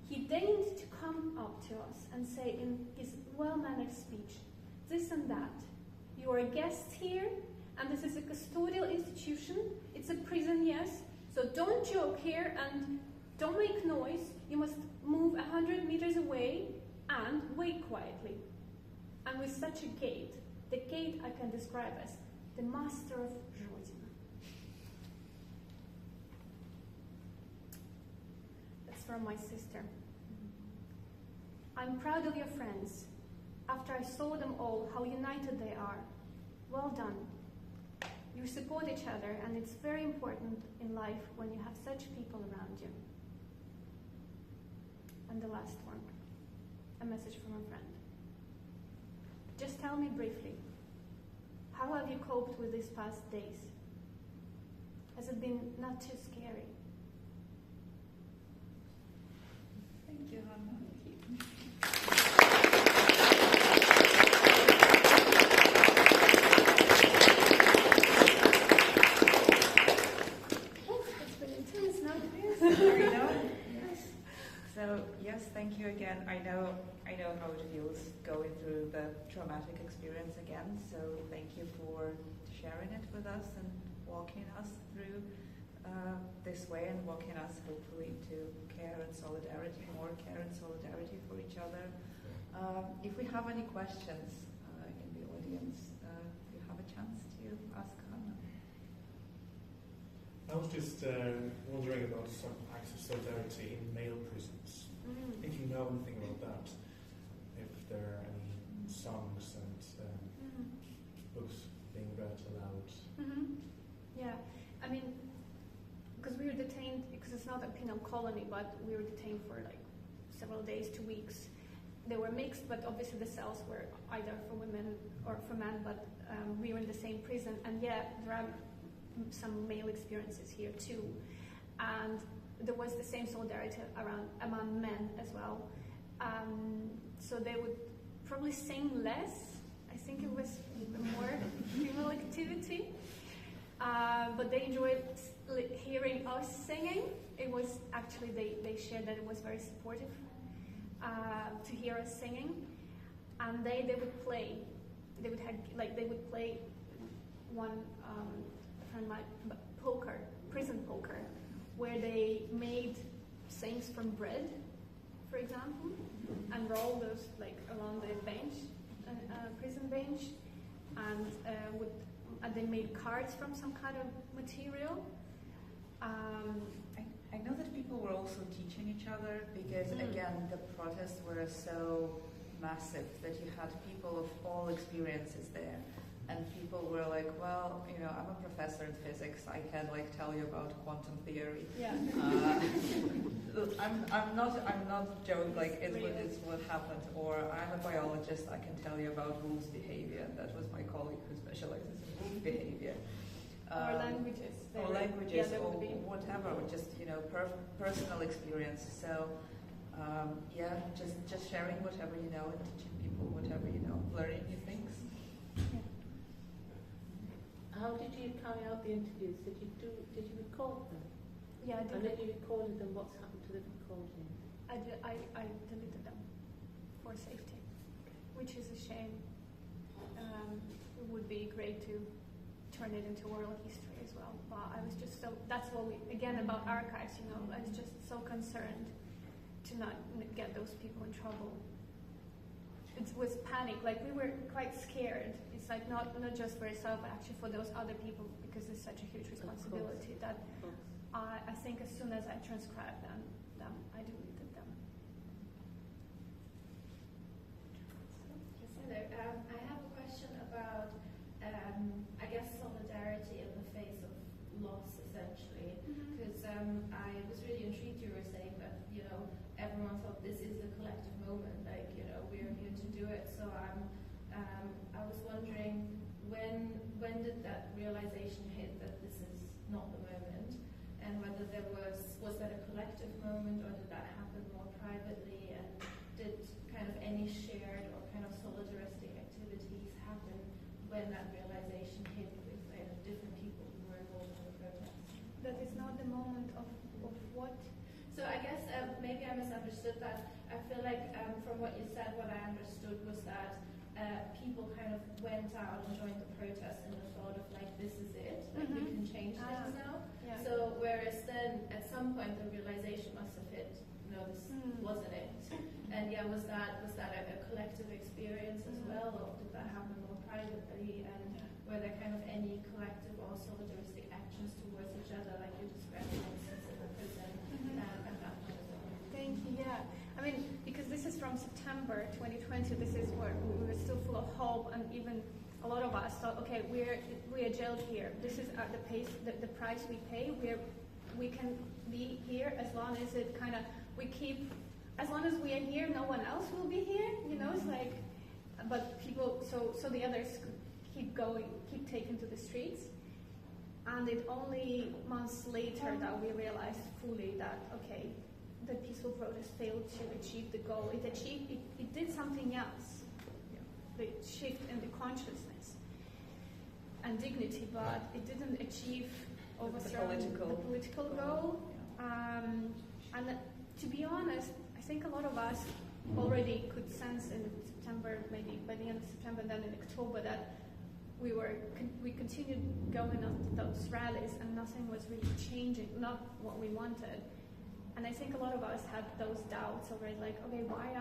he deigned to come up to us and say in his well-mannered speech, this and that. You are a guest here, and this is a custodial institution. It's a prison, yes. So don't joke here and don't make noise. You must move 100 meters away and wait quietly. And with such a gait, the gait I can describe as the master of Rodina. That's from my sister. I'm proud of your friends. After I saw them all, how united they are. Well done. You support each other, and it's very important in life when you have such people around you. And the last one, a message from a friend. Just tell me briefly, how have you coped with these past days? Has it been not too scary? Thank you, Hanna. Thank you again. I know how it feels going through the traumatic experience again, so thank you for sharing it with us and walking us through this way and walking us hopefully to care and solidarity, more care and solidarity for each other. If we have any questions in the audience, you have a chance to ask Hanna. I was just wondering about some acts of solidarity in male prisons. If you know anything about that, if there are any songs and books being read aloud. Yeah, I mean, because we were detained, because it's not a penal colony, but we were detained for like several days, 2 weeks. They were mixed, but obviously the cells were either for women or for men, but we were in the same prison. And yeah, there are some male experiences here too. And there was the same solidarity among men as well. So they would probably sing less. I think it was more female activity. But they enjoyed hearing us singing. It was actually, they shared that it was very supportive to hear us singing. And they would play. They would play one from my poker, prison poker, where they made things from bread, for example, and roll those like along the bench, prison bench, and they made cards from some kind of material. I know that people were also teaching each other because, again, the protests were so massive that you had people of all experiences there. And people were like, well, you know, I'm a professor in physics. I can like tell you about quantum theory. Yeah. I'm not joking. Like it's what happened. Or I'm a biologist. I can tell you about wolves' behavior. That was my colleague who specializes in wolf behavior. Or languages. Or whatever. Or just personal experience. So just sharing whatever you know and teaching people whatever you know, learning new things. How did you carry out the interviews? Did you record them? Yeah, I did. And then you recorded them. What's happened to the recording? I deleted them for safety, which is a shame. It would be great to turn it into oral history as well. But I was just that's what about archives, I was just so concerned to not get those people in trouble. It was panic, like we were quite scared. It's like not just for yourself, but actually for those other people, because it's such a huge responsibility that I think as soon as I transcribed them, I deleted them. Hello, I have a question about, I guess, solidarity in the face of loss, essentially, because I was really intrigued. You were saying that everyone thought this is the collective moment, like we're here to do it. So I was wondering when did that realization hit that this is not the moment, and whether there was that a collective moment, or did that happen more privately, and did kind of any shared or kind of solidaristic activities happen when that realization hit with different people who were involved in the protest? That is not the moment of what? So I guess maybe I misunderstood that. I feel like from what you said, what I understood was that people kind of went out and joined the protest in the thought of like, this is it, like we can change things now. Yeah. So whereas then at some point the realization must have hit, no, this wasn't it. And was that a collective experience as well, or did that happen more privately? And were there kind of any collective or solidaristic actions towards each other, like you described, for instance, in the prison at that point as well? Thank you. Yeah, I mean, because this is from September 2020. This is where we were still full of hope, and even a lot of us thought, okay, we are jailed here. This is the price we pay. We can be here as long as it kind of as long as we are here, no one else will be here. It's like, but people. So the others keep going, keep taken to the streets, and it only months later that we realized fully that okay, the peaceful protest failed to achieve the goal. It did something else. The shift in the consciousness and dignity, but it didn't achieve overthrow the political goal. And to be honest, I think a lot of us already could sense in September, maybe by the end of September, then in October, that we continued going on to those rallies, and nothing was really changing, not what we wanted. And I think a lot of us had those doubts already, like, okay, why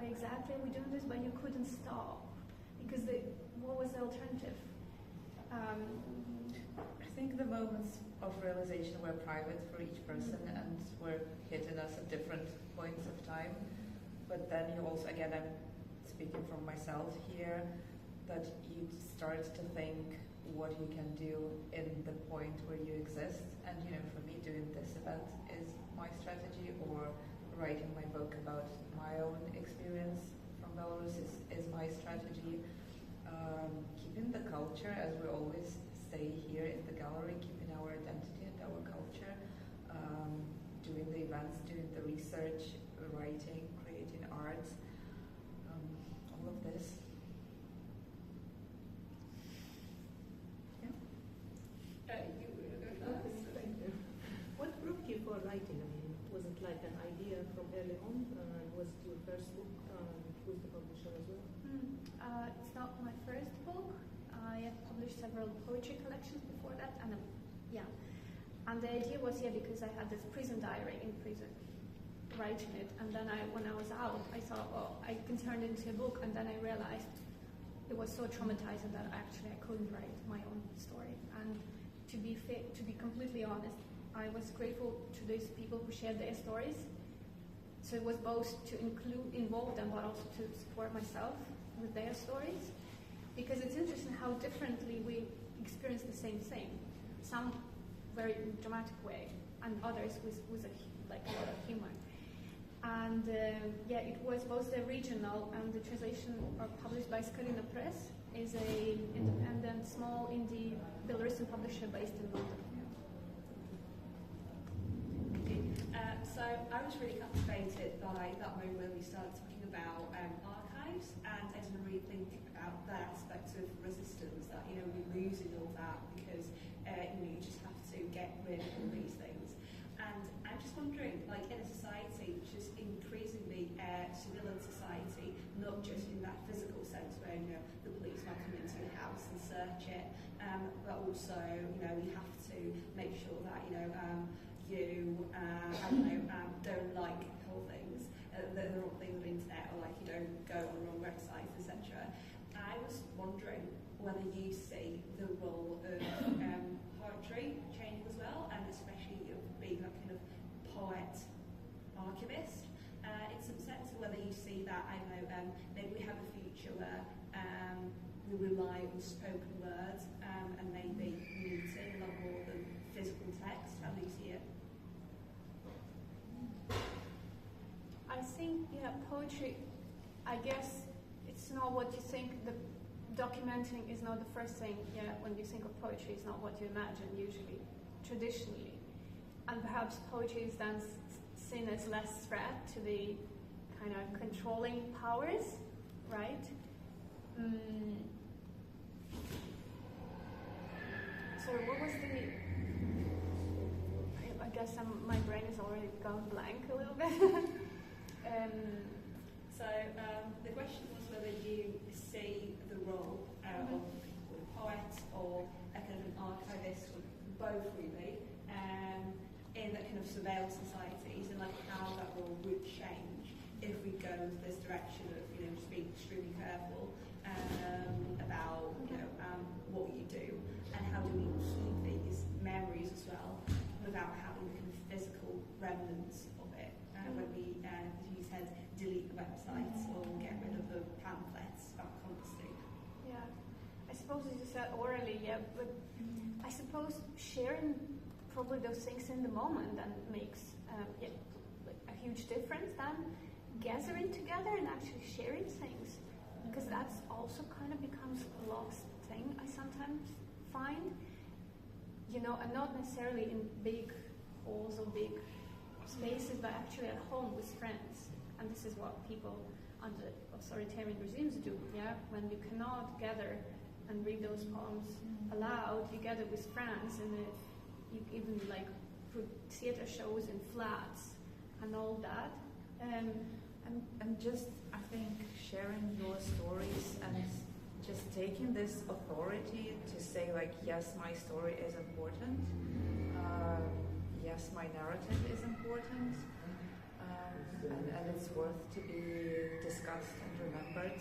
exactly are we doing this? But you couldn't stop, because what was the alternative? I think the moments of realization were private for each person and were hitting us at different points of time. But then you also, again, I'm speaking from myself here, that you start to think what you can do in the point where you exist. And for me, doing this event is my strategy, or writing my book about my own experience from Belarus is my strategy. Keeping the culture, as we always say here in the gallery, keeping our identity and our culture, doing the events, doing the research, writing, creating art, all of this. What provoked you for writing? I mean, was it like an idea from early on? Was it your first book with the publisher as well? It's not my first book. I have published several poetry collections before that, and and the idea was because I had this prison diary in prison, writing it, and then when I was out, I thought, I can turn it into a book, and then I realized it was so traumatizing that actually I couldn't write my own story. And to be completely honest, I was grateful to these people who shared their stories. So it was both to involve them, but also to support myself with their stories, because it's interesting how differently we experience the same thing. Some very dramatic way, and others with a lot of humor. And it was both the original and the translation are published by Gulina Press, is a independent, small indie Belarusian publisher based in London. So I was really captivated by that moment when we started talking about archives, and I didn't really think about that aspect of resistance, that we're losing all that because you just have to get rid of all these things. And I'm just wondering, like, in a society which is increasingly surveillance society, not just in that physical sense where the police might come into your house and search it, but also we have to make sure that you don't like whole things, the wrong things on the internet, or like you don't go on the wrong websites, etc. I was wondering whether you see the role of poetry changing as well, and especially of being that kind of poet archivist, in some sense, whether you see that, I don't know, maybe we have a future where we rely on spoken words, and maybe reading a lot more than physical text. How do you see it? I think, poetry, I guess it's not what you think. The documenting is not the first thing, when you think of poetry, it's not what you imagine usually, traditionally. And perhaps poetry is then seen as less threat to the kind of controlling powers, right? So what was I guess my brain is already gone blank a little bit. So the question was whether you see the role of a poet or a kind of an archivist, or both really, in that kind of surveilled societies, and like how that role would change if we go into this direction of just being extremely careful about what you do, and how do we keep these memories as well without having the kind of physical remnants of it. When we, as you said, delete the websites or get rid of the pamphlets back on the street. Yeah, I suppose as you said orally, but I suppose sharing probably those things in the moment then makes a huge difference than gathering together and actually sharing things, because that's also kind of becomes a lost thing, I sometimes find, and not necessarily in big halls or big spaces, but actually at home with friends. And this is what people under authoritarian regimes do, when you cannot gather and read those poems aloud, you gather with friends, and you even like put theater shows in flats and all that. And just, I think, sharing your stories and just taking this authority to say like, yes, my story is important, yes, my narrative is important, and it's worth to be discussed and remembered.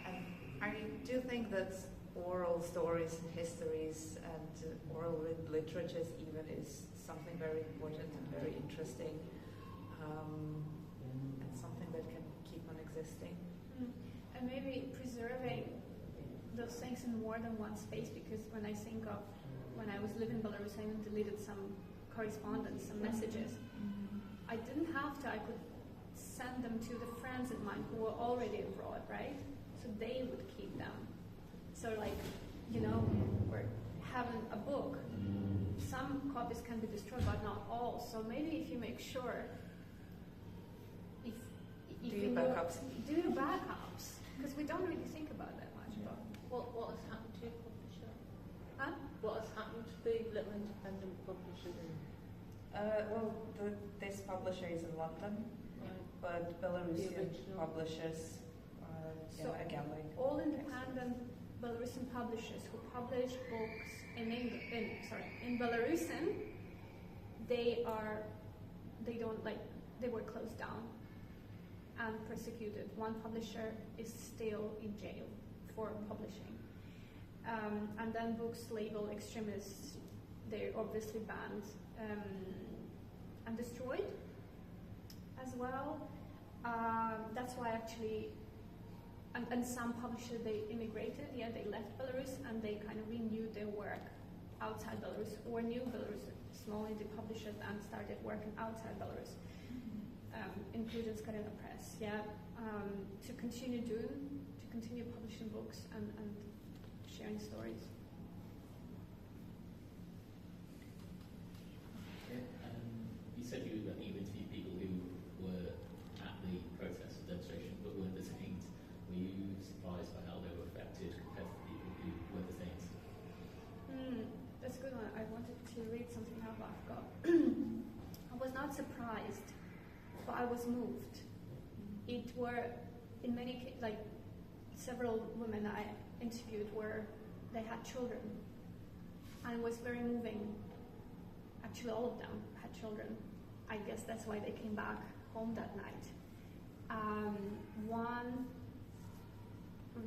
And I do think that oral stories and histories and oral literatures even is something very important and very interesting, and something that can keep on existing. And maybe preserving those things in more than one space, because when I think of when I was living in Belarus, I even deleted some correspondence, some messages. I didn't have to, I could send them to the friends of mine who were already abroad, right? So they would keep them. So like, you know, we're having a book. Some copies can be destroyed, but not all. So maybe if you make sure, if do your backups. Do your backups, because we don't really think about that much. But What has happened to your publisher? huh? What has happened to the little independent publisher? This publisher is in London, Right. but The Belarusian original. publishers, So again, like all independent Belarusian publishers who publish books in Belarusian, they were closed down and persecuted. One publisher is still in jail for publishing. And then books labeled extremists, they're obviously banned and destroyed as well. That's why actually, and some publishers, they immigrated, they left Belarus and they kind of renewed their work outside Belarus, or new Belarus, small indie publishers, and started working outside Belarus, including Gulina Press, to continue publishing books and sharing stories. You said you interviewed people who were at the protest demonstration but weren't detained. Were you surprised by how they were affected compared to people who were detained? That's a good one. I wanted to read something out, but I forgot. I was not surprised, but I was moved. It were, in many cases, like several women I interviewed they had children, and it was very moving. Actually, all of them had children. I guess that's why they came back home that night. One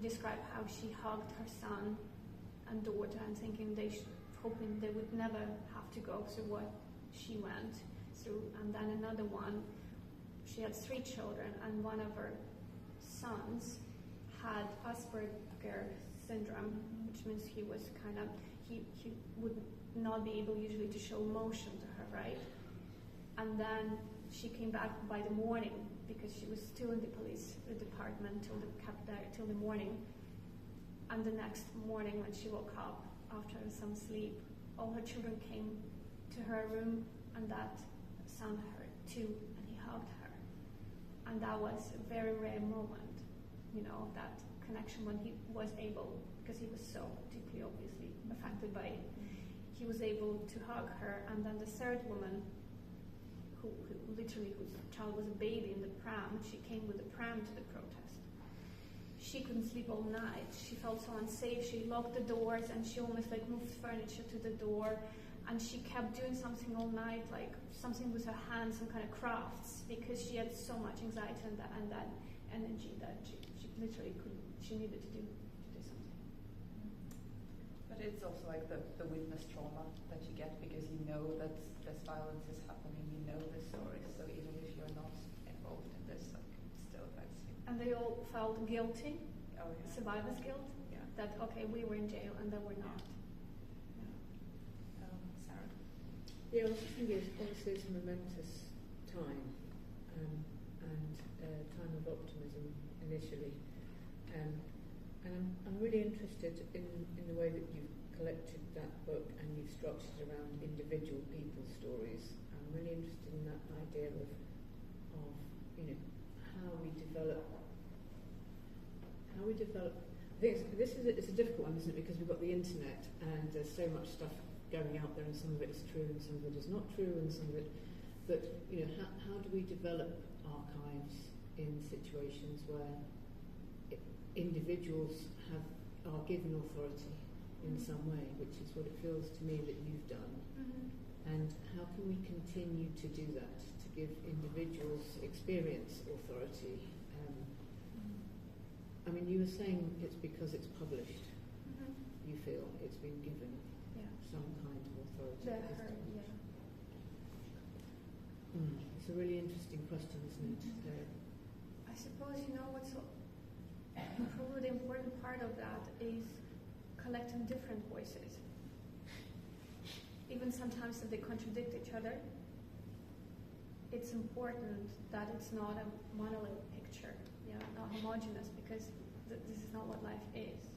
described how she hugged her son and daughter and hoping they would never have to go through what she went through. And then another one, she had 3 children, and one of her sons had Asperger syndrome, which means he would not be able usually to show emotion to her, right? And then she came back by the morning because she was still in the police department till the morning. And the next morning when she woke up after some sleep, all her children came to her room, and that son heard too, and he hugged her. And that was a very rare moment, that connection when he was able, because he was so deeply obviously affected by it, he was able to hug her. And then the third woman, whose child was a baby in the pram, she came with the pram to the protest. She couldn't sleep all night. She felt so unsafe. She locked the doors and she almost moved furniture to the door. And she kept doing something all night, like something with her hands, some kind of crafts, because she had so much anxiety and that energy that she literally couldn't. She needed to do something. But it's also like the witness trauma that you get, because you know that this violence is happening, you know the story, so even if you're not involved in this, it still affects you. And they all felt guilty, Oh, yeah. survivor's guilt, Yeah. that, okay, we were in jail and then we're not. Sarah? Yeah, I was just thinking, obviously it's a momentous time, and time of optimism initially. And I'm really interested in the way that you've collected that book and you've structured around individual people's stories. I'm really interested in that idea of how we develop. I think it's a difficult one, isn't it? Because we've got the internet and there's so much stuff going out there, and some of it is true and some of it is not true, and some of it. But how do we develop archives in situations where individuals have are given authority in some way, which is what it feels to me that you've done. And how can we continue to do that, to give individuals experience authority? I mean, you were saying it's because it's published. You feel it's been given some kind of authority. It's a really interesting question, isn't it? I suppose, you know, what's probably the important part of that is collecting different voices. Even sometimes if they contradict each other, it's important that it's not a monolith picture, not homogeneous, because this is not what life is.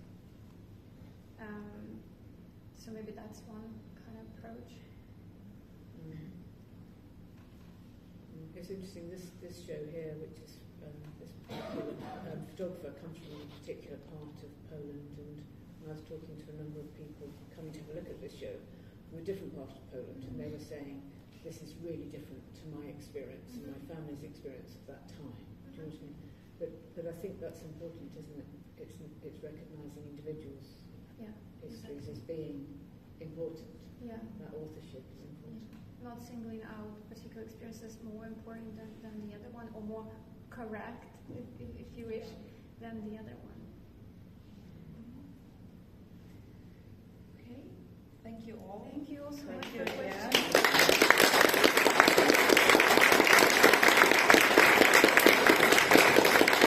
So maybe that's one kind of approach. It's interesting, this show here, which is this particular photographer comes from a particular part of Poland, and I was talking to a number of people coming to have a look at this show from a different part of Poland, and they were saying, this is really different to my experience and my family's experience of that time. Do you know what I mean? But I think that's important, isn't it? It's recognising individuals' histories as being important. That authorship is important. Not singling out particular experiences more important than the other one, or more correct, if you wish, than the other one. Okay. Thank you all. Thank you all so much you. for questions.